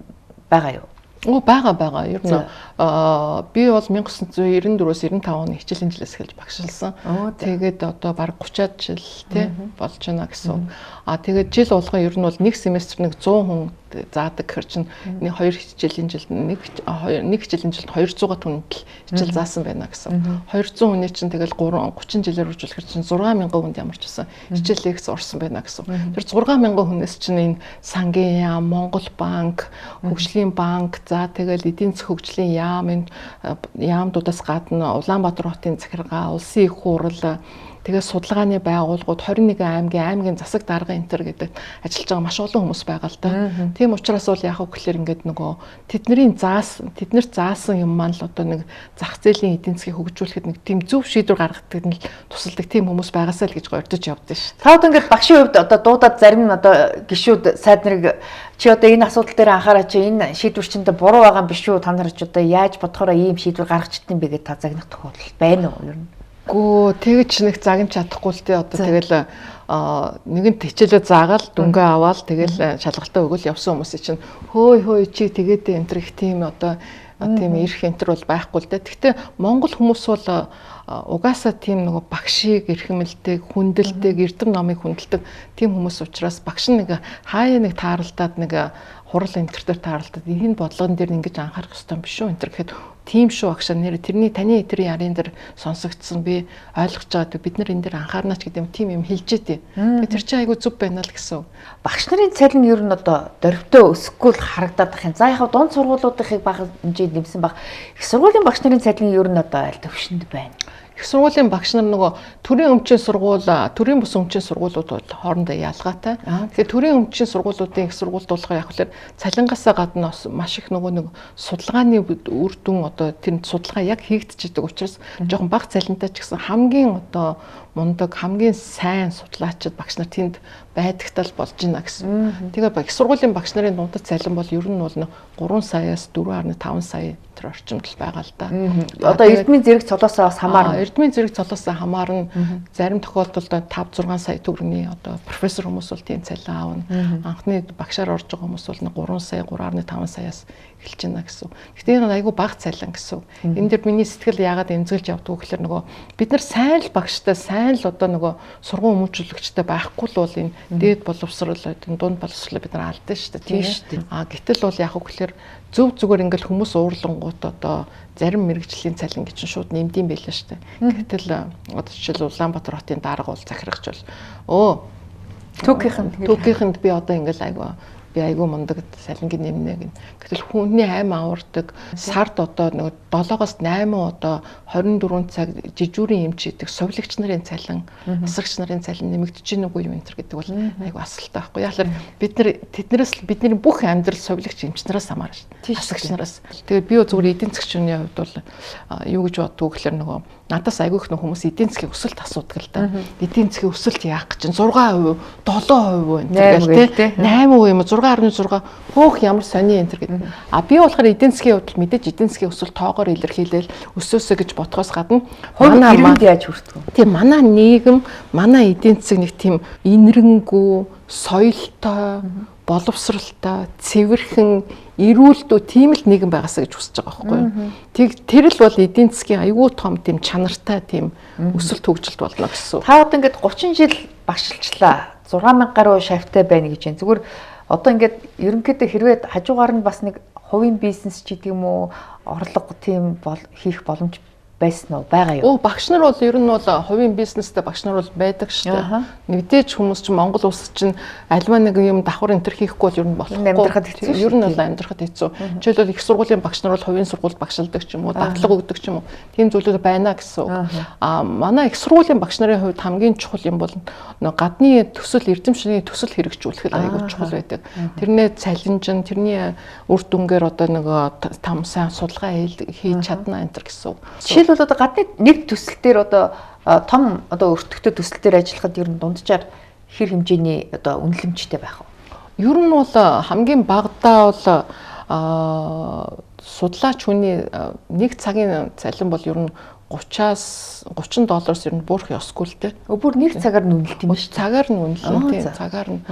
байгаа юу? Байгаа. Ер нь би бол 1994-өөс 95 оны хичээлийн жилээс эхэлж багшилсан. Тэгээд одоо бараг 30-аад жил тий болж байна гэсэн. Тэгээд жил болгон ер нь бол нэг семестр нэг 100 хүн заадаг гэхэр чинь нэг 2 хичээлийн жилд нэг хичээлийн жилд 200-аад хүнд хичээл заасан байна гэсэн. 200 хүний чинь тэгэл 30 жилээр үржүүлэхэр чинь 6000 хүнд ямар ч байсан хичээл лекц орсон байна гэсэн. Тэр 6000 хүнээс чинь энэ сангийн яам, Монгол банк, хөгжлийн банк, за тэгэл эдийн засгийн хөгжлийн яам, энэ яамдуудаас гадна Улаанбаатар хотын захиргаа, улсын их хурал, тэгээ судалгааны байгууллагууд 21 аймгийн засаг дарга энтер гэдэг ажиллаж байгаа маш олон хүмүүс байгаа л да. Тийм учраас бол яг үгээр ингээд нөгөө тэднэрт заасан юм маань л одоо нэг зах зээлийн эдийн засгийг хөгжүүлэхэд нэг тийм зөв шийдвэр гаргадаг нь тусалдаг тийм хүмүүс байгаасаа л гэж гордож явдсан шүү. Та одоо ингээд багшийн хувьд одоо дуудаад зарим нь одоо гишүүд сайд нарыг чи одоо энэ асуудал дээр анхаараа чи энэ шийдвэр чиндээ буруу байгаа юм биш үү? Та нар ч одоо яаж бодохороо ийм шийдвэр гаргачихсан бэ гэдээ та загнах тохиолдол байна уу ер нь? Тэгэж нэг загнаж чадахгүй л дээ одоо тэгэл нэгэнт хичээлээ заагаал дүнгээ аваад тэгэл шалгалтаа өгөөл явсан хүмүүс чинь хөөй чи тэгээд энтер их тийм одоо тийм ирэх энтер бол байхгүй л дээ. Гэхдээ Монгол хүмүүс бол угаасаа тийм нөгөө багшийг эрхэмэлдэг, хүндэлдэг, эрдэм номыг хүндэлдэг тийм хүмүүс учраас багш нэг хаяа нэг тааралдаад нэг хурал энтер дээр тааралдаад энэ бодлогон дээр ингэж анхаарах хэрэгтэй биш үү энтер гэхэд тийм шүү агшаа нэр тэрний таны тэр ярийн дээр сонсогдсон би ойлгож байгаа бид нар энэ дээр анхаарнаач гэдэг тийм юм хэлжээ дээ. Тэгээ тэр чинь айгүй зөв байна л гэсэн. Багш нарын цалин ер нь одоо дөрвтөө өсөхгүй л харагдаад байх юм. За яг дунд сургуулиудын бага хэмжээнд нэмсэн баг. Их сургуулийн багш нарын цалин ер нь одоо аль төвшөнд байна. Их сургуулийн багш нар нөгөө төрийн өмчийн сургууль, төрийн бус өмчийн сургуулиуд бол хоорондоо ялгаатай. Тэгэхээр төрийн өмчийн сургуулиудын их сургуульд болохоор яг л цалингаасаа гадна маш их нөгөө нэг судалгааны үр дүн одоо тэр судалгаа яг хийгдчихэдэг учраас жоохон бага цалинтай ч гэсэн хамгийн одоо мундаг, хамгийн сайн судлаачид багш нар тэнд байдагтал болж байна гэсэн. Тэгээ их сургуулийн багш нарын дундад цалин бол ер нь бол 3 саяас 4.5 сая тэр орчимд л байгаа л да. Одоо эрдмийн зэрэг цолоосоо бас хамаарна. Эрдмийн зэрэг цолоосоо хамаарна. Зарим тохиолдолд 5-6 сая төгрөгийн одоо профессор хүмүүс бол тийм цалин аавна. Анхны багшаар орж байгаа хүмүүс бол 3 сая, 3.5 саяас эхэлж байна гэсэн. Гэхдээ энэ айгүй бага цалин гэсэн. Энэ дэр миний сэтгэл яагаад эмзэглэж явдаг вэ гэхээр нөгөө бид нар сайн л багштай, сайн л одоо нөгөө сургууль хүмүүжүүлэгчтэй байхгүй л бол энэ дээд боловсрол, дунд боловсрол бид нар алдсан шүү дээ. Тийм шүү дээ. Гэтэл бол яг үгээр зөв зүгээр ингээл хүмүүс уурлангууд одоо зарим мэрэгжлийн цалин гэж шууд нэмдэм байлаа шүү дээ. Гэтэл одоо жишээл Улаанбаатар хотын дарга бол захирагч бол түүхийнхэнд би одоо ингээл айгүй мундаг салингийн нэмнэ гэн. Гэтэл хүний аим авардаг сард одоо нэг 7-8 одоо 24 цаг жижүүрийн эмч хийдэг совилогч нарын цалин, асрагч нарын цалин нэмэгдэж гин үгүй юу энэ гэдэг бол айгүй асалтай байхгүй. Яг л тэднээс бидний бүх амьдрал совилогч эмчнараас хамаарна шүү дээ. Асрагч нараас. Тэгээд би зүгээр эдийн засгчны хувьд бол юу гэж боддог гэхээр нөгөө надаас айгүй их хүмүүс эдийн засгийн өсөлт асуудаг л да. Эдийн засгийн өсөлт яах гэж 6%, 7% энэ тийм 8% юм 6.6 хөөх ямар сони энтер гэдэг. Би болохоор эдийн засгийн хувьд мэдээж эдийн засгийн өсөлт тоогоор илэрхийлэл өсөөсөө гэж бодхоос гадна манай иргэнд яаж хүрдэг вэ? Тийм манай нийгэм, манай эдийн засаг нэг тийм инэрэнгүү, соёлтой, боловсралтай, цэвэрхэн, эрүүлдүү тийм л нийгэм байгаасаа гэж хүсэж байгаа байхгүй юу. Тэр л бол эдийн засгийн аюул том тийм чанартай тийм өсөлт хөгжилт болно гэсэн. Та одоо ингээд 30 жил багшилчлаа. 6000 гаруй шавьтай байна гэж байна. Зүгээр одоо ингээд ерөнхийдөө хэрвээ хажуугаар нь бас нэг хувийн бизнес ч гэдэг юм уу орлого тийм хийх боломж байсан уу? Байгаа юу? Багш нар бол ер нь бол хувийн бизнестэй багш нар бол байдаг шүү дээ. Нэгдэж хүмүүс чинь Монгол улс чинь альва нэг юм давхар энэ төр хийхгүй бол ер нь болохгүй. Амьдрахад хэцүү. Ер нь бол амьдрахад хэцүү. Жишээлбэл их сургуулийн багш нар бол хувийн сургуульд багшилдаг ч юм уу, дадлага өгдөг ч юм уу. Тийм зүйлүүд байна гэсэн үг. Манай их сургуулийн багш нарын хувьд хамгийн чухал юм бол гадны төсөл, эрдэмшний төсөл хэрэгжүүлэх айгүй чухал байдаг. Тэрнээ цалинжин, тэрний үр дүнгээр одоо нэг том сайн судалгаа хийж чадна энэ гэсэн үг. Жишээлбэл одоо гадны нэг төсөл дээр одоо том одоо өртөгтэй төсөл дээр ажиллахад ер нь дунджаар хэр хэмжээний одоо үнэлэмжтэй байх вэ? Ер нь бол хамгийн багадаа бол судлаач хүний нэг цагийн цалин бол ер нь $30-30 ер нь буурах ёсгүй л дээ. Бүр нэг цагаар нь үнэлт юм шүү. Цагаар нь үнэлэн тийм цагаар нь.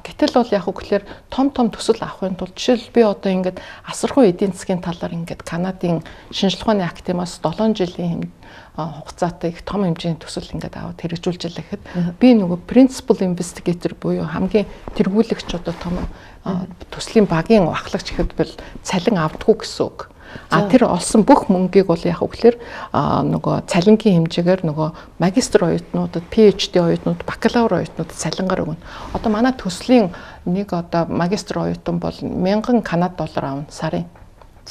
Гэтэл бол яг үгээр том төсөл авахын тулд жишээл би одоо ингээд асархуй эдийн засгийн талаар ингээд Канадын шинжилгээ ухааны актимаас 7 жилийн хугацаатай их том хэмжээний төсөл ингээд аваад хэрэгжүүлж байлаа гэхэд би нөгөө principal investigator буюу хамгийн тэргүүлэгч одоо том төслийн багийн ахлагч гэхэд бол цалин авдаггүй гэсэн үг. Тэр олсон бүх мөнгийг бол яг үгээр нөгөө цалингийн хэмжээгээр нөгөө магистр оюутнуудад, PhD оюутнууд, бакалавр оюутнуудад цалингаар өгнө. Одоо манай төслийн нэг одоо магистр оюутан бол 1000 Канад доллар авна сарын.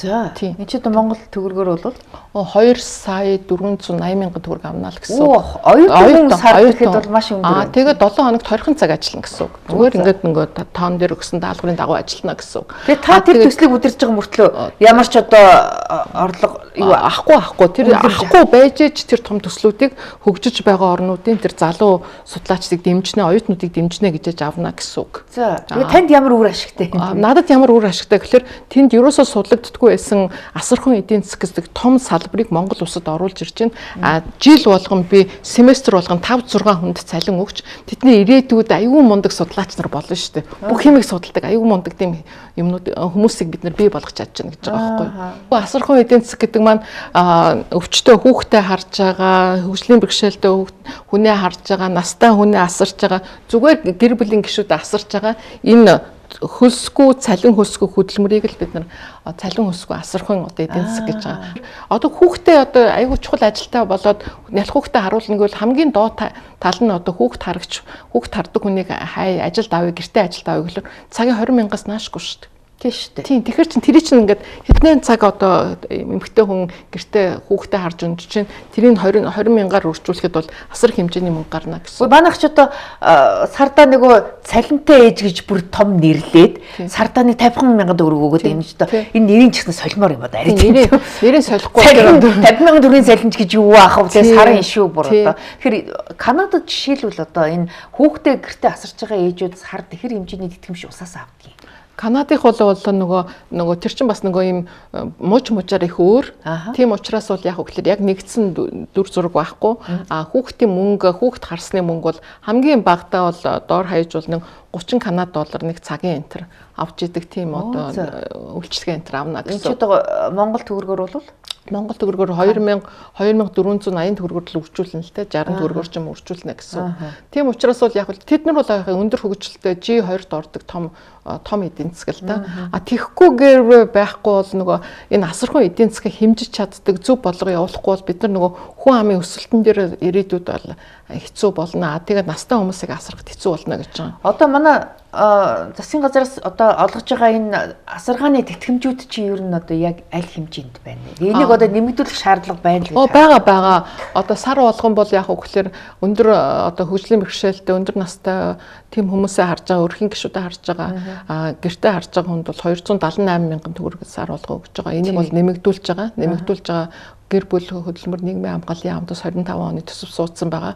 За. Энд чи одоо Монгол төгрөгөөр бол 2,480,000 төгрөг авна л гэсэн. Оюутан сар гэхэд бол маш өндөр. Тэгээд 7 хоногт 20 цаг ажиллана гэсэн үг. Зүгээр ингээд нөгөө тоон дээр өгсөн даалгаврын дагуу ажиллана гэсэн үг. Тэгээд та тэр төслийг удирдах байгаа мөртлөө ямар ч одоо орлого юу авахгүй тэр авахгүй байж тэр том төслүүдийг хөгжиж байгаа орнуудын тэр залуу судлаачдыг дэмжнэ, оюутнуудыг дэмжнэ гэж авна гэсэн үг. За. Тэгээд танд ямар үр ашигтай? Надад ямар үр ашигтай гэхээр тэнд ерөөсөө судлагддаггүй байсан асархуй эдийн засаг гэдэг том салбарыг Монгол улсад оруулж ирж байна. Жил болгон би семестр болгон 5-6 хүнд цалин өгч тэдний ирээдүйд аюул мундаг судлаач нар болно шүү дээ. Бүх юмыг судалдаг аюул мундаг тийм юмнууд хүмүүсийг бид нар бий болгож чадж байна гэж байгаа байхгүй юу. Асархуй эдийн засаг гэдэг маань өвчтөе хүүхдээ харж байгаа, хөгжлийн бэрхшээлтэй хүнээ харж байгаа, настай хүнээ асарч байгаа, зүгээр гэр бүлийн гишүүд асарч байгаа энэ хөлсгүй цалин хөлсгүй хөдөлмөрийг л бид нар цалин хөлсгүй асархын одоо эдийн засаг гэж байгаа. Одоо хүүхдээ одоо аюул чухал ажилтаа болоод нялх хүүхдээ харуулна гэвэл хамгийн доод тал нь одоо хүүхд хардаг хүнийг хай ажилд авъя, гэртээ ажилд авъя гэхэлэр цагийн 20,000-аас наашгүй шүү дээ. Тийм шүү дээ. Тийм тэгэхээр чин тэрий чин ингээд хэднээ цаг одоо эмэгтэй хүн гэртээ хүүхдээ харж өнж чинь тэрийг 20,000-аар үржүүлэхэд бол асар хэмжээний мөнгө гарна гэсэн. Манайх ч одоо сардаа нөгөө цалинтай ээж гэж бүр том нэрлээд сардаа нэг 50,000 төгрөг өгөөд энэ ч одоо энэ нэрийн ч гэсэн солимоор юм байна. Нэрийн солихгүй 50,000 төгрөгийн цалинч гэж юу аах вэ? Сарын шүү бүр одоо. Тэгэхээр Канадад жишээлбэл одоо энэ хүүхдээ гэртээ асарч байгаа ээжүүд сард хэр хэмжээний тэтгэмж усаас авдаг юм. Канадын бол нөгөө тэр чин бас нөгөө юм мужаар их өөр. Тийм учраас бол яг үгээр яг нэгдсэн дүр зураг байхгүй. Хүүхдийн мөнгө, хүүхд харсны мөнгө бол хамгийн багадаа бол доор хаяж бол нэг 30 Канад доллар нэг цагийн энтер авч идэг тийм одоо үйлчлэгээ энтер авна гэсэн. Энд ч одоо Монгол төгрөгөөр бол Монгол төгрөгөөр 2480 төгрөгөөр л үржүүлнэ л те 60 төгрөгөөр ч юм үржүүлнэ гэсэн. Тийм учраас бол яг тэд нар бол өндөр хөгжилтэй G2-т ордог том эдийн засаг л да. Тэгэхгүйгээр байхгүй бол нөгөө энэ асархуй эдийн засгийг хэмжиж чаддаг зөв бодлого явуулахгүй бол бид нар нөгөө хүн амын өсөлтөн дээр ирээдүйд бол хэцүү болно. Тэгээд настай хүмүүсийг асархад хэцүү болно гэж байгаа. Одоо манай засгийн газараас одоо олгож байгаа энэ асаргааны тэтгэмжүүд чи ер нь одоо яг аль хэмжээнд байна вэ? Энийг одоо нэмэгдүүлэх шаардлага байна л гэж. Бага. Одоо сар болгон бол яг үгээр өндөр одоо хөгжлийн бэрхшээлтэй өндөр настай тийм хүмүүсээ харж байгаа, өрхийн гишүүдэд харж байгаа, гэртээ харж байгаа хүнд бол 278,000 төгрөг сар болгоо өгч байгаа. Энийг бол нэмэгдүүлж байгаа. Гэр бүл хөдөлмөр нийгмийн хамгааллын яамдаас 25 оны төсөв суудсан байгаа.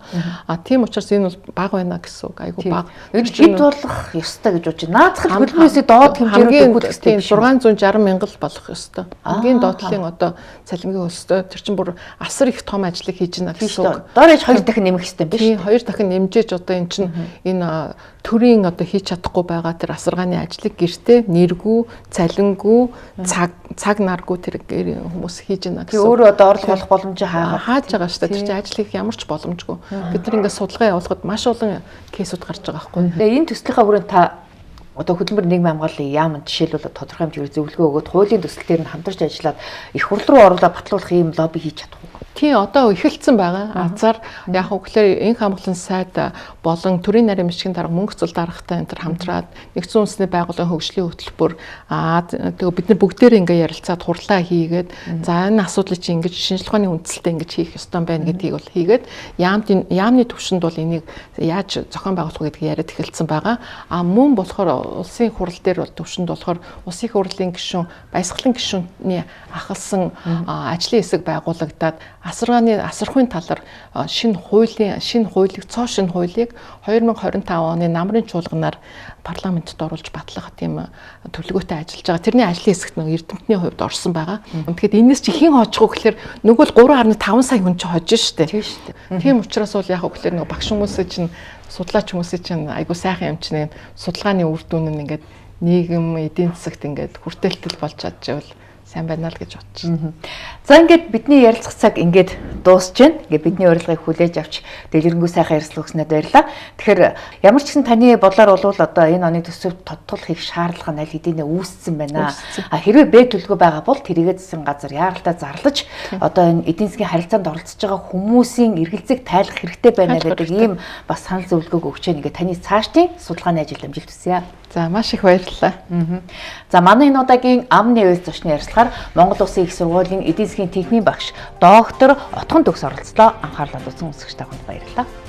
Тийм учраас энэ бол бага байна гэсэн үг. Айгу бага. Энэ хэд болох ёстой гэж бодож байна. Наацхан хөдөлмөрөөсөө доод хэмжээнд өгөх хэрэгтэй биш. 660,000 л болох ёстой. Хамгийн доотлын одоо цалингийн өсөлтөө тэр чинь бүр асар их том ажлыг хийж байна гэсэн үг. Доор ээж 2 дахин нэмэх хэрэгтэй биш. Тийм 2 дахин нэмжээж одоо эн чинь энэ төрийн одоо хийж чадахгүй байгаа тэр асаргааны ажлыг гэртээ нэргүй, цалингүй, цаг наргүй тэр хүмүүс хийж байна гэсэн. Өөрөө одоо орлого олох боломжийг хааж байгаа шүү дээ. Тэр чинь ажил хийх ямар ч боломжгүй. Бид нар ингээд судалгаа явуулахад маш олон кейсүүд гарч байгаа байхгүй. Тэгээ энэ төслийнхаа хүрээнд та одоо хөдөлмөр нийгмийн хамгааллын яамд жишээлбэл тодорхой хэмжээгээр зөвлөгөө өгөөд хуулийн төсөл дээр нь хамтарч ажиллаад их хурл руу оруулаад батлуулах ийм лобби хийж чадахгүй. Тийм одоо эхэлсэн байгаа. Азар яг үгээр энх хамгаалсан сайд болон төрийн нарийн бичгийн дарга мөнгө цул даргатай энэ төр хамтраад нэгдсэн үндэсний байгууллагын хөгжлийн хөтөлбөр тэгээ бид нар бүгдээрээ ингээ ярилцаад хурлаа хийгээд за энэ асуудлыг чи ингэж шинжилгээ ухааны үндсэлтэй ингэж хийх ёстой байна гэдгийг бол хийгээд яамны төвшөнд бол энийг яаж зохион байгуулах вэ гэдгийг яриад эхэлсэн байгаа. Мөн болохоор улсын хурал дээр бол төвшөнд болохоор улсын хурлын гишүүн баясгалан гишүүний ахалсан ажлын хэсэг байгуулагдаад асархуйн талаар шинэ хуулийг цоо шинэ хуулийг 2025 оны намрын чуулганаар парламентд оруулж батлах тийм төлөвлөгөөтэй ажиллаж байгаа. Тэрний ажлын хэсэгт нэг эрдэмтний хувьд орсон байгаа. Тэгэхээр энэс чи хэн хожих вэ гэхээр нөгөө л 3.5 сая хүн чи хожиж штэ. Тийм штэ. Тийм учраас бол яг гэхээр нөгөө багш хүмүүсээ чинь судлаач хүмүүсээ чинь айгу сайхан юм чинь судалгааны үр дүн нь ингээд нийгэм эдийн засагт ингээд хүртээлтэл болж чадчихвал сайн байна л гэж бодож байна. За ингээд бидний ярилцах цаг ингээд дуусж байна. Ингээд бидний урилгыг хүлээж авч дэлгэрэнгүй сайхан ярилцлага өгснөд баярлалаа. Тэгэхээр ямар ч гэсэн таны бодлоор бол одоо энэ оны төсөвт тодтол хийх шаардлага нь аль хэдийнэ үүссэн байна. Хэрвээ Б төлөвлөгөө байгаа бол тэрийгээ засгийн газар яаралтай зарлаж одоо энэ эдийн засгийн харилцаанд оролцож байгаа хүмүүсийн эргэлзээг тайлах хэрэгтэй байна гэдэг ийм бас санал зөвлөгөөг өгч байна. Ингээд таны цаашдын судалгааны ажил амжилт хүсье. За маш их баярлалаа. За манай энэ удаагийн ам нэвэл зочны ярилцлагаар Монгол Улсын их сургуулийн эдийн засгийн техникийн багш доктор Отхон Төгс оролцлоо. Анхаарлаа татсан үзэгч та бүхэнд баярлалаа.